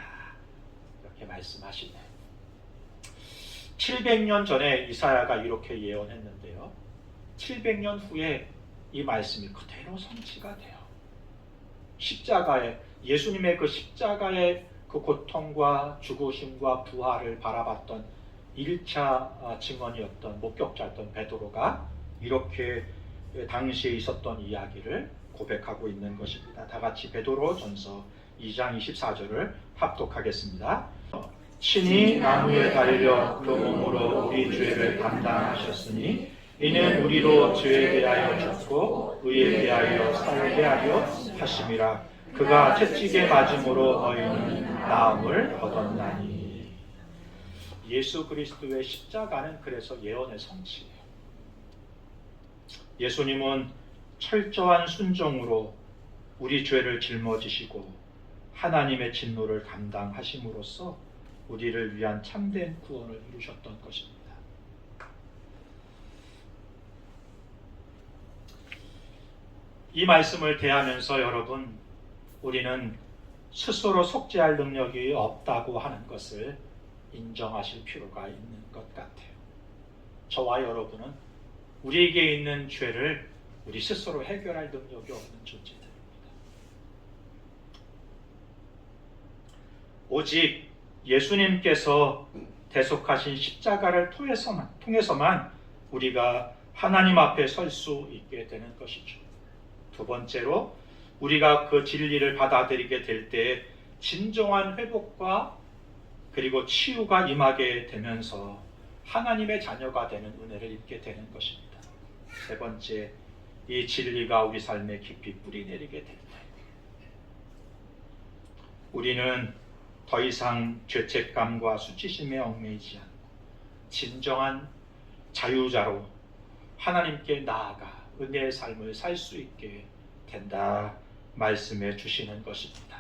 이렇게 말씀하시네. 700년 전에 이사야가 이렇게 예언했는데요. 700년 후에 이 말씀이 그대로 성취가 돼요. 십자가에 예수님의 그 십자가의 그 고통과 죽으심과 부활을 바라봤던 1차 증언이었던 목격자였던 베드로가 이렇게 당시에 있었던 이야기를 고백하고 있는 것입니다. 다 같이 베드로전서 2장 24절을 합독하겠습니다. 친히 나무에 달려 그 몸으로 우리 죄를 담당하셨으니 이는 우리로 죄에 대하여 죽고 의에 대하여 살게 하려 하심이라. 그가 채찍에 맞음으로 너희는 나음을 얻었나니. 예수 그리스도의 십자가는 그래서 예언의 성취예요. 예수님은 철저한 순종으로 우리 죄를 짊어지시고 하나님의 진노를 감당하심으로써 우리를 위한 참된 구원을 이루셨던 것입니다. 이 말씀을 대하면서 여러분, 우리는 스스로 속죄할 능력이 없다고 하는 것을 인정하실 필요가 있는 것 같아요. 저와 여러분은 우리에게 있는 죄를 우리 스스로 해결할 능력이 없는 존재들입니다. 오직 예수님께서 대속하신 십자가를 통해서만 우리가 하나님 앞에 설 수 있게 되는 것이죠. 두 번째로 우리가 그 진리를 받아들이게 될 때 진정한 회복과 그리고 치유가 임하게 되면서 하나님의 자녀가 되는 은혜를 입게 되는 것입니다. 세 번째, 이 진리가 우리 삶에 깊이 뿌리내리게 될 때 우리는 더 이상 죄책감과 수치심에 얽매이지 않고 진정한 자유자로 하나님께 나아가 은혜의 삶을 살 수 있게 된다 말씀해 주시는 것입니다.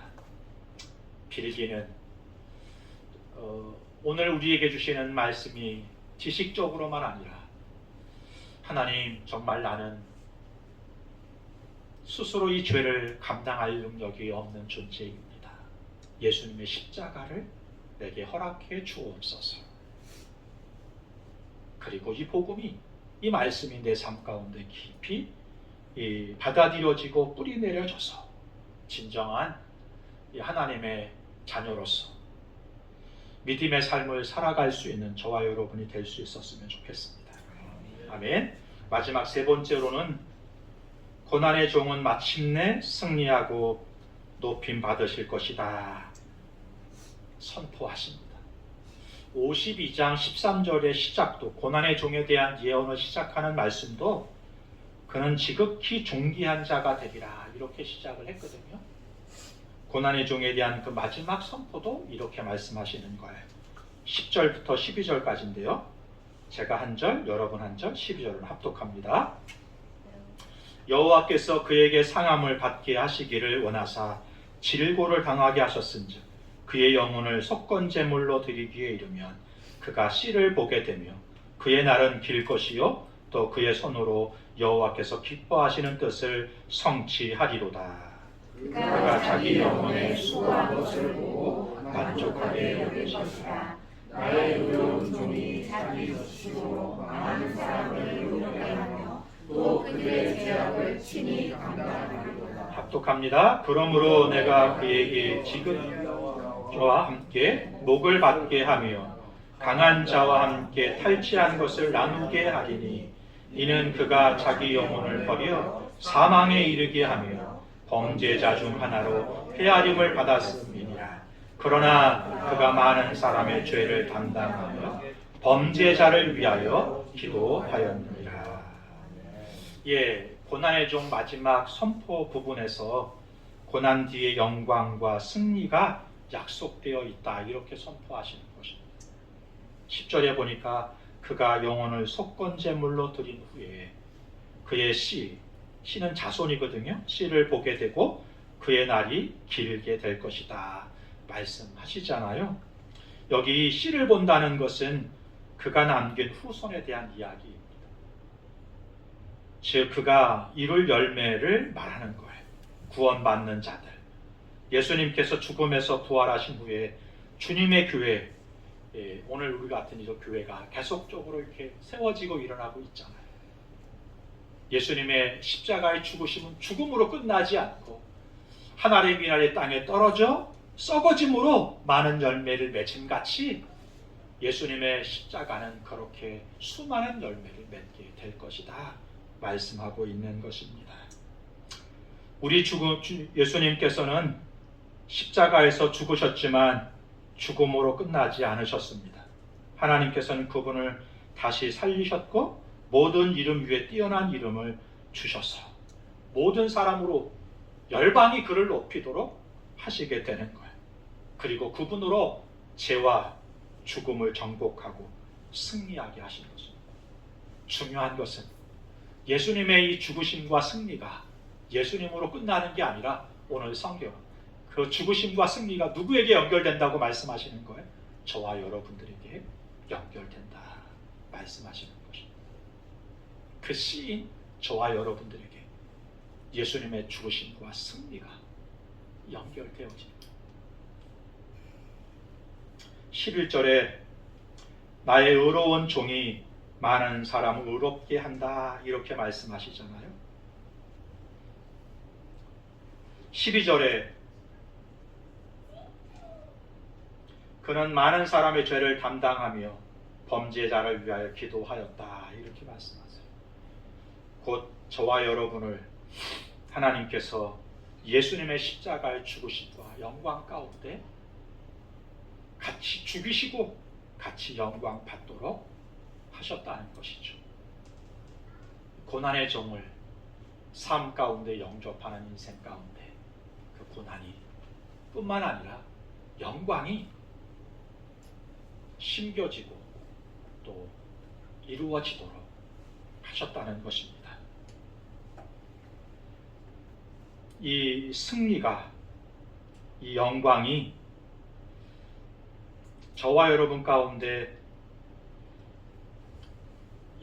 빌기는 오늘 우리에게 주시는 말씀이 지식적으로만 아니라 하나님, 정말 나는 스스로 이 죄를 감당할 능력이 없는 존재입니다. 예수님의 십자가를 내게 허락해 주옵소서. 그리고 이 복음이, 이 말씀이 내 삶 가운데 깊이 받아들여지고 뿌리내려져서 진정한 하나님의 자녀로서 믿음의 삶을 살아갈 수 있는 저와 여러분이 될 수 있었으면 좋겠습니다. 아멘. 마지막 세 번째로는 고난의 종은 마침내 승리하고 높임 받으실 것이다 선포하십니다. 52장 13절의 시작도, 고난의 종에 대한 예언을 시작하는 말씀도 그는 지극히 존귀한 자가 되리라 이렇게 시작을 했거든요. 고난의 종에 대한 그 마지막 선포도 이렇게 말씀하시는 거예요. 10절부터 12절까지인데요. 제가 한 절, 여러분 한 절, 12절은 합독합니다. 여호와께서 그에게 상함을 받게 하시기를 원하사 질고를 당하게 하셨은즉 그의 영혼을 속건제물로 드리기에 이르면 그가 씨를 보게 되며 그의 날은 길 것이요 또 그의 손으로 여호와께서 기뻐하시는 뜻을 성취하리로다. 그가 자기 영혼에 수고한 것을 보고 만족하게 여길 것이다. 나의 의로운 종이 자기 수고로 많은 사람을 의롭게 하며 또 그들의 죄악을 친히 감당하리로다. 합독합니다. 그러므로 내가 그에게 지극히와 함께 목을 받게 하며 강한 자와 함께 탈취한 것을 나누게 하리니 이는 그가 자기 영혼을 버려 사망에 이르게 하며 범죄자 중 하나로 헤아림을 받았음이니라. 그러나 그가 많은 사람의 죄를 담당하며 범죄자를 위하여 기도하였느니라. 예, 고난의 종 마지막 선포 부분에서 고난 뒤의 영광과 승리가 약속되어 있다 이렇게 선포하시는 것입니다. 10절에 보니까 그가 영혼을 속건제물로 드린 후에 그의 씨는 자손이거든요. 씨를 보게 되고 그의 날이 길게 될 것이다 말씀하시잖아요. 여기 씨를 본다는 것은 그가 남긴 후손에 대한 이야기입니다. 즉 그가 이룰 열매를 말하는 거예요. 구원받는 자들, 예수님께서 죽음에서 부활하신 후에 주님의 교회, 오늘 우리 같은 이 교회가 계속적으로 이렇게 세워지고 일어나고 있잖아요. 예수님의 십자가의 죽으심은 죽음으로 끝나지 않고 하나님의 미나리 땅에 떨어져 썩어짐으로 많은 열매를 맺음같이 예수님의 십자가는 그렇게 수많은 열매를 맺게 될 것이다 말씀하고 있는 것입니다. 우리 예수님께서는 십자가에서 죽으셨지만 죽음으로 끝나지 않으셨습니다. 하나님께서는 그분을 다시 살리셨고 모든 이름 위에 뛰어난 이름을 주셔서 모든 사람으로 열방이 그를 높이도록 하시게 되는 거예요. 그리고 그분으로 죄와 죽음을 정복하고 승리하게 하신 것입니다. 중요한 것은 예수님의 이 죽으심과 승리가 예수님으로 끝나는 게 아니라 오늘 성경 그 죽으심과 승리가 누구에게 연결된다고 말씀하시는 거예요? 저와 여러분들에게 연결된다 말씀하시는 것입니다. 그 씨인 저와 여러분들에게 예수님의 죽으심과 승리가 연결되어집니다. 11절에 나의 의로운 종이 많은 사람을 의롭게 한다 이렇게 말씀하시잖아요. 12절에 그는 많은 사람의 죄를 담당하며 범죄자를 위하여 기도하였다 이렇게 말씀하세요. 곧 저와 여러분을 하나님께서 예수님의 십자가의 죽으심과 영광 가운데 같이 죽이시고 같이 영광 받도록 하셨다는 것이죠. 고난의 종을 삶 가운데 영접하는 인생 가운데 그 고난이 뿐만 아니라 영광이 심겨지고 또 이루어지도록 하셨다는 것입니다. 이 승리가, 이 영광이 저와 여러분 가운데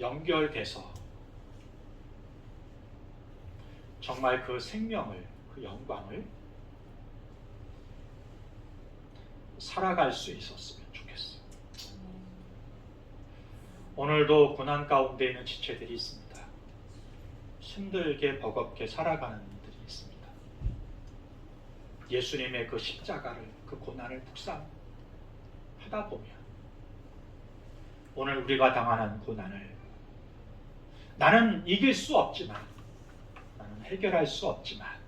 연결돼서 정말 그 생명을, 그 영광을 살아갈 수 있었으면 좋겠어요. 오늘도 고난 가운데 있는 지체들이 있습니다. 힘들게 버겁게 살아가는 이들이 있습니다. 예수님의 그 십자가를, 그 고난을 묵상하다 보면 오늘 우리가 당하는 고난을 나는 이길 수 없지만, 나는 해결할 수 없지만,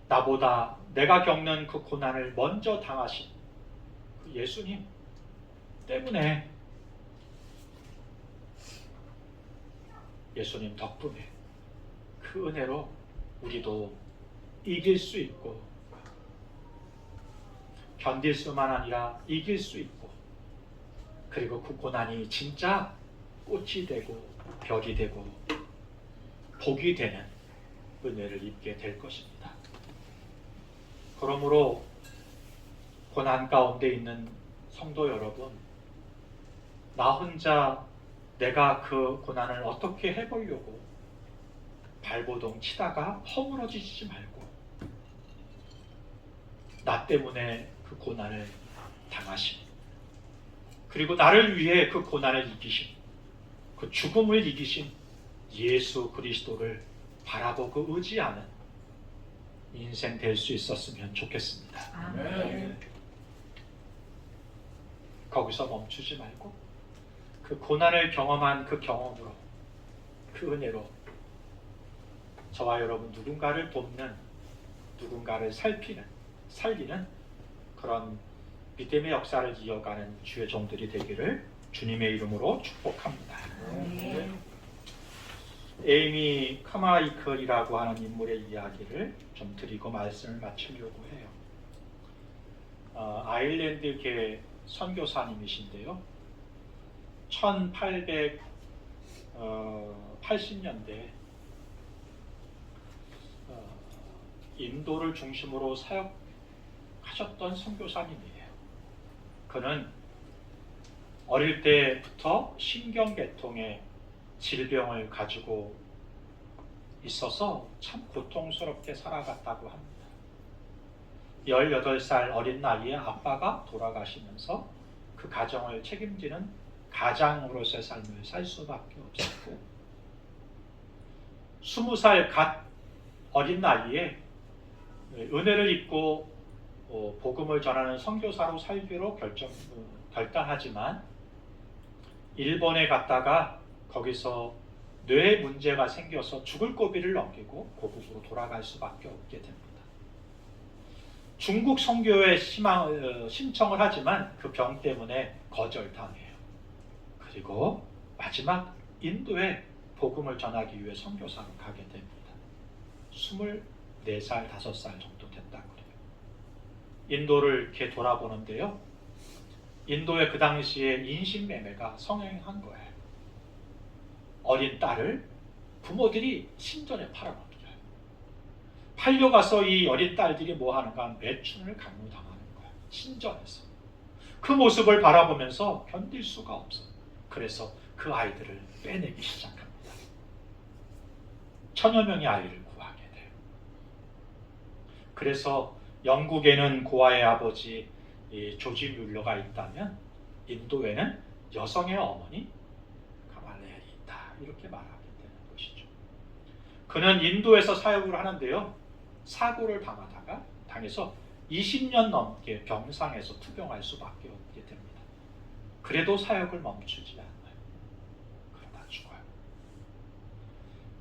나보다 내가 겪는 그 고난을 먼저 당하신 그 예수님 때문에, 예수님 덕분에 그 은혜로 우리도 이길 수 있고, 견딜 수만 아니라 이길 수 있고, 그리고 그 고난이 진짜 꽃이 되고 벽이 되고 복이 되는 은혜를 입게 될 것입니다. 그러므로 고난 가운데 있는 성도 여러분, 나 혼자 내가 그 고난을 어떻게 해보려고 발버둥 치다가 허물어지지 말고, 나 때문에 그 고난을 당하신, 그리고 나를 위해 그 고난을 이기신, 그 죽음을 이기신 예수 그리스도를 바라보고 의지하는 인생 될 수 있었으면 좋겠습니다. 아멘. 거기서 멈추지 말고 그 고난을 경험한 그 경험으로, 그 은혜로 저와 여러분 누군가를 돕는, 누군가를 살리는 그런 믿음의 역사를 이어가는 주의 종들이 되기를 주님의 이름으로 축복합니다. 아멘. 에이미 카마이클이라고 하는 인물의 이야기를 좀 드리고 말씀을 마치려고 해요. 아일랜드계 선교사님이신데요. 1880년대 인도를 중심으로 사역하셨던 선교사님이에요. 그는 어릴 때부터 신경계통의 질병을 가지고 있어서 참 고통스럽게 살아갔다고 합니다. 18살 어린 나이에 아빠가 돌아가시면서 그 가정을 책임지는 가장으로서의 삶을 살 수밖에 없었고, 20살 갓 어린 나이에 은혜를 입고 복음을 전하는 선교사로 살기로 결단하지만 일본에 갔다가 거기서 뇌 문제가 생겨서 죽을 고비를 넘기고 고국으로 돌아갈 수밖에 없게 됩니다. 중국 선교에 신청을 하지만 그 병 때문에 거절당해요. 그리고 마지막 인도에 복음을 전하기 위해 선교사로 가게 됩니다. 24살, 5살 정도 된다고 그래요. 인도를 이렇게 돌아보는데요. 인도의 그 당시에 인신매매가 성행한 거예요. 어린 딸을 부모들이 신전에 팔아먹혀요. 팔려가서 이 어린 딸들이 뭐 하는가, 매춘을 강요당하는 거예요. 신전에서. 그 모습을 바라보면서 견딜 수가 없어요. 그래서 그 아이들을 빼내기 시작합니다. 1000여 명의 아이를 구하게 돼요. 그래서 영국에는 고아의 아버지 조지 뮬러가 있다면 인도에는 여성의 어머니 가말레엘이 있다, 이렇게 말하게 되는 것이죠. 그는 인도에서 사역을 하는데요, 사고를 당해서 20년 넘게 병상에서 투병할 수밖에 없게 됩니다. 그래도 사역을 멈추지 않아요. 그러다 죽어요.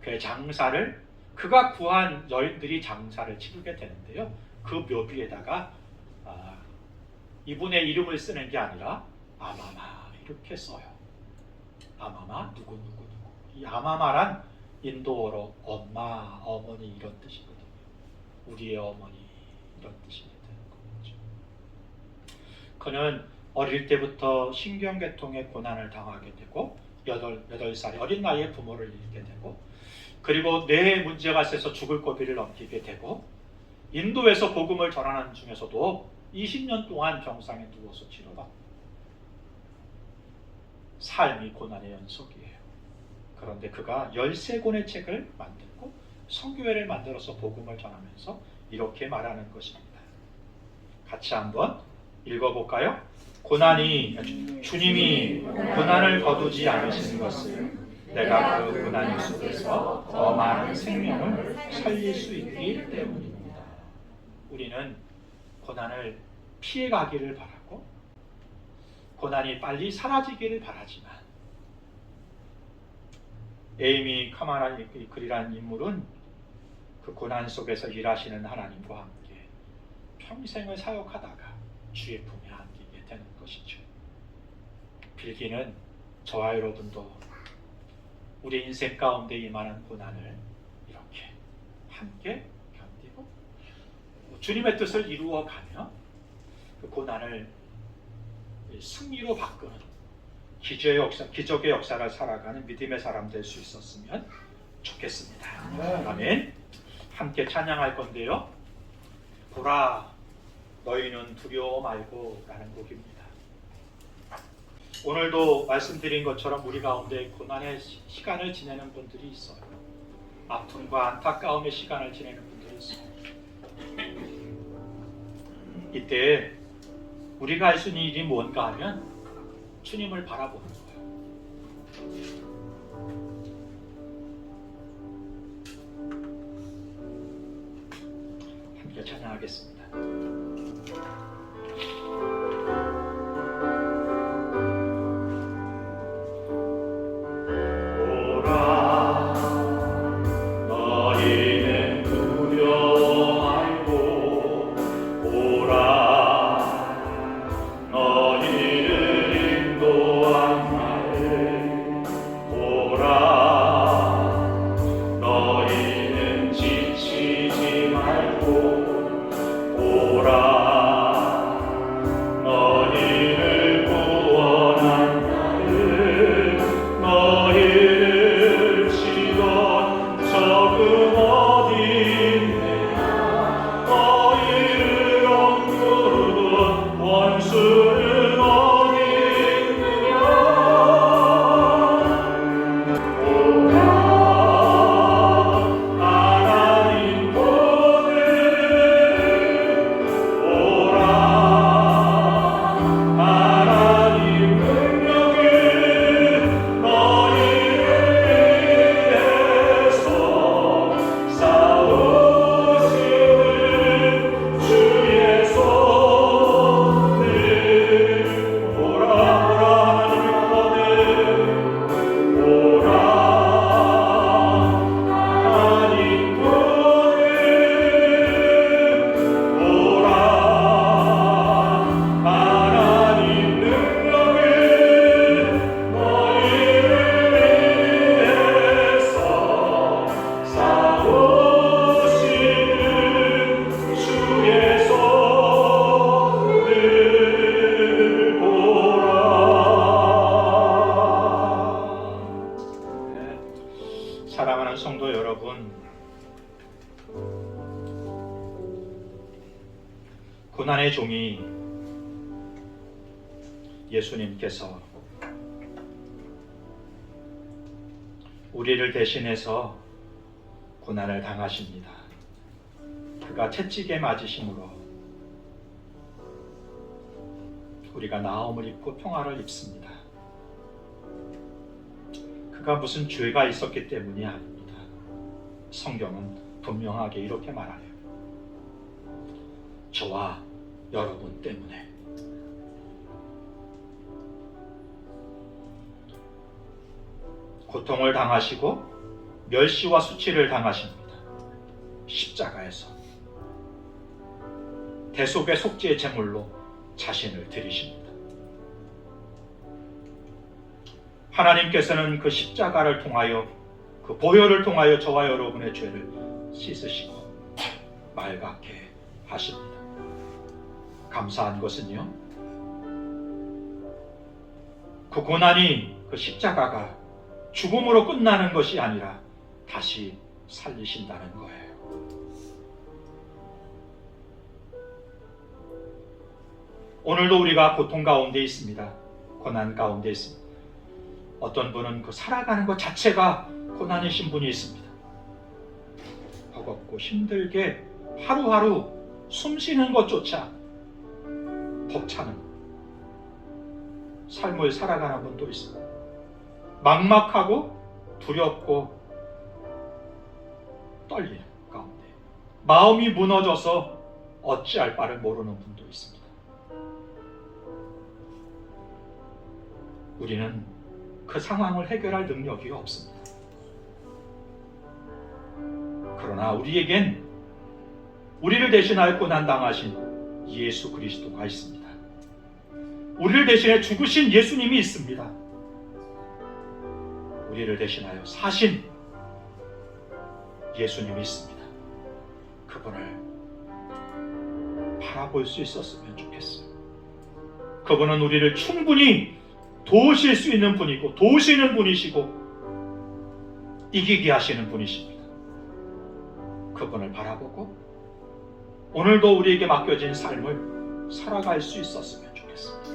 그의 장사를 그가 구한 여인들이 장사를 치르게 되는데요. 그 묘비에다가 이분의 이름을 쓰는 게 아니라 아마마 이렇게 써요. 아마마 누구. 이 아마마란 인도어로 엄마, 어머니 이런 뜻이거든요. 우리의 어머니 이런 뜻이 되는 거죠. 그는 어릴 때부터 신경계통의 고난을 당하게 되고 8살의 어린 나이에 부모를 잃게 되고 그리고 뇌에 문제가 있어서 죽을 고비를 넘기게 되고 인도에서 복음을 전하는 중에서도 20년 동안 병상에 누워서 치료받고 삶이 고난의 연속이에요. 그런데 그가 13권의 책을 만들고 선교회를 만들어서 복음을 전하면서 이렇게 말하는 것입니다. 같이 한번 읽어볼까요? 주님이 고난을 거두지 않으시는 것을 내가 그 고난 속에서 더 많은 생명을 살릴 수 있기 때문입니다. 우리는 고난을 피해가기를 바라고 고난이 빨리 사라지기를 바라지만 에이미 카마라이클이라는 인물은 그 고난 속에서 일하시는 하나님과 함께 평생을 사역하다가 주의 품에 안기게 되는 것이죠. 빌기는 저와 여러분도 우리 인생 가운데 임하는 고난을 이렇게 함께 견디고 주님의 뜻을 이루어가며 그 고난을 승리로 바꾸는 기적의 역사를 살아가는 믿음의 사람 될 수 있었으면 좋겠습니다. 아멘. 함께 찬양할 건데요. 보라 너희는 두려워 말고 라는 곡입니다. 오늘도 말씀드린 것처럼 우리 가운데 고난의 시간을 지내는 분들이 있어요. 아픔과 안타까움의 시간을 지내는 분들이 있어요. 이때 우리가 할 수 있는 일이 뭔가 하면 주님을 바라보는 거예요. 함께 찬양하겠습니다. 사랑하는 성도 여러분, 고난의 종이 예수님께서 우리를 대신해서 고난을 당하십니다. 그가 채찍에 맞으심으로 우리가 나음을 입고 평화를 입습니다. 그가 무슨 죄가 있었기 때문이 아닙니다. 성경은 분명하게 이렇게 말하요. 저와 여러분 때문에. 고통을 당하시고 멸시와 수치를 당하십니다. 십자가에서 대속의 속죄의 제물로 자신을 드리십니다. 하나님께서는 그 십자가를 통하여, 그 보혈을 통하여 저와 여러분의 죄를 씻으시고 맑게 하십니다. 감사한 것은요, 그 고난이, 그 십자가가 죽음으로 끝나는 것이 아니라 다시 살리신다는 거예요. 오늘도 우리가 고통 가운데 있습니다. 고난 가운데 있습니다. 어떤 분은 그 살아가는 것 자체가 고난이신 분이 있습니다. 버겁고 힘들게 하루하루 숨 쉬는 것조차 벅차는 삶을 살아가는 분도 있습니다. 막막하고 두렵고 떨리는 가운데 마음이 무너져서 어찌할 바를 모르는 분도 있습니다. 우리는 그 상황을 해결할 능력이 없습니다. 그러나 우리에겐 우리를 대신하여 고난당하신 예수 그리스도가 있습니다. 우리를 대신해 죽으신 예수님이 있습니다. 우리를 대신하여 사신 예수님이 있습니다. 그분을 바라볼 수 있었으면 좋겠어요. 그분은 우리를 충분히 도우실 수 있는 분이고, 도우시는 분이시고, 이기게 하시는 분이십니다. 그분을 바라보고 오늘도 우리에게 맡겨진 삶을 살아갈 수 있었으면 좋겠습니다.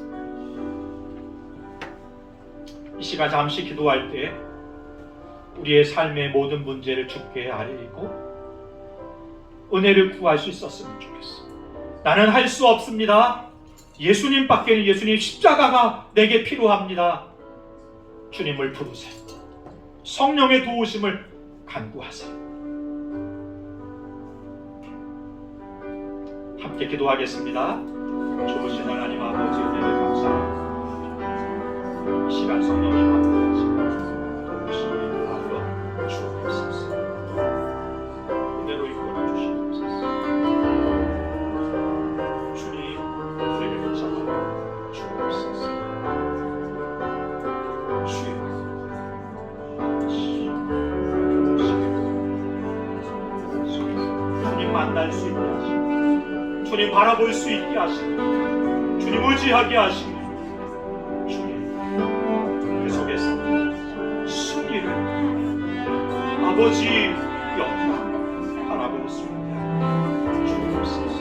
이 시간 잠시 기도할 때 우리의 삶의 모든 문제를 주께 아뢰고 은혜를 구할 수 있었으면 좋겠어요. 나는 할 수 없습니다. 예수님밖에는, 예수님 십자가가 내게 필요합니다. 주님을 부르세요. 성령의 도우심을 간구하세요. 함께 기도하겠습니다. 좋으신 하나님 아버지, 은혜를 감사합니다. 이 시간 성령님 함께하시고 도우심을 인도하여 주옵소서. 이대로 이끌어 주시옵소서. 주님, 우리를 붙잡아 주옵소서. 주여, 주님 만날 수 있게 하시고, 주님 바라볼 수 있게 하시고, 주님 의지하게 하시고, 주님 그 속에서 승리를, 아버지 영광 바라볼 수 있게 주옵소서.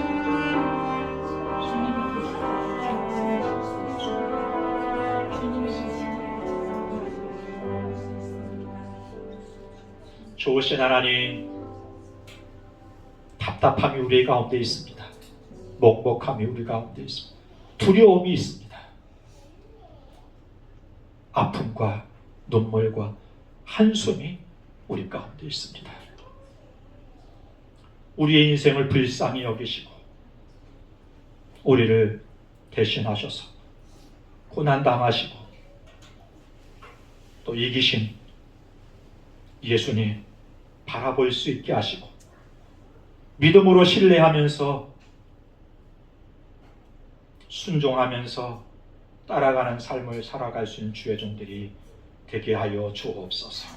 좋으신 하나님, 답답함이 우리 가운데 있습니다. 먹먹함이 우리 가운데 있습니다. 두려움이 있습니다. 아픔과 눈물과 한숨이 우리 가운데 있습니다. 우리의 인생을 불쌍히 여기시고 우리를 대신하셔서 고난당하시고 또 이기신 예수님 바라볼 수 있게 하시고 믿음으로 신뢰하면서 순종하면서 따라가는 삶을 살아갈 수 있는 주의 종들이 되게 하여 주옵소서.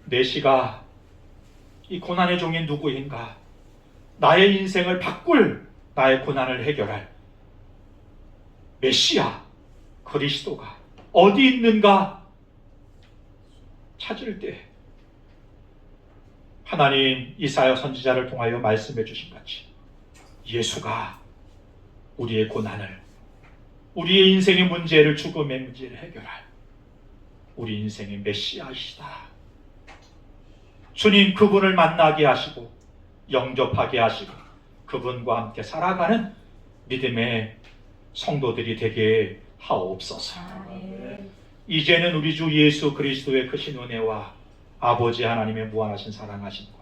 메시가 이 고난의 종이 누구인가? 나의 인생을 바꿀, 나의 고난을 해결할 메시아 그리스도가 어디 있는가 찾을 때 하나님 이사야 선지자를 통하여 말씀해 주신 같이 예수가 우리의 고난을, 우리의 인생의 문제를, 죽음의 문제를 해결할 우리 인생의 메시아이시다. 주님 그분을 만나게 하시고 영접하게 하시고 그분과 함께 살아가는 믿음의 성도들이 되게 하옵소서. 이제는 우리 주 예수 그리스도의 크신 은혜와 아버지 하나님의 무한하신 사랑하심과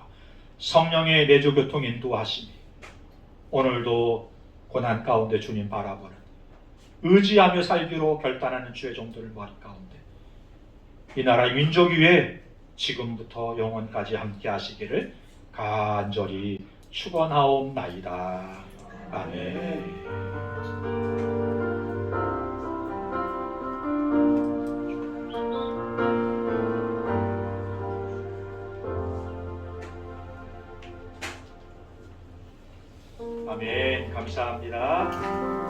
성령의 내조 교통 인도하심이 오늘도 고난 가운데 주님 바라보는 의지하며 살기로 결단하는 주의 종들을 머리 가운데 이 나라의 민족 위에 지금부터 영원까지 함께 하시기를 간절히 축원하옵나이다. 아멘. 아멘. 감사합니다.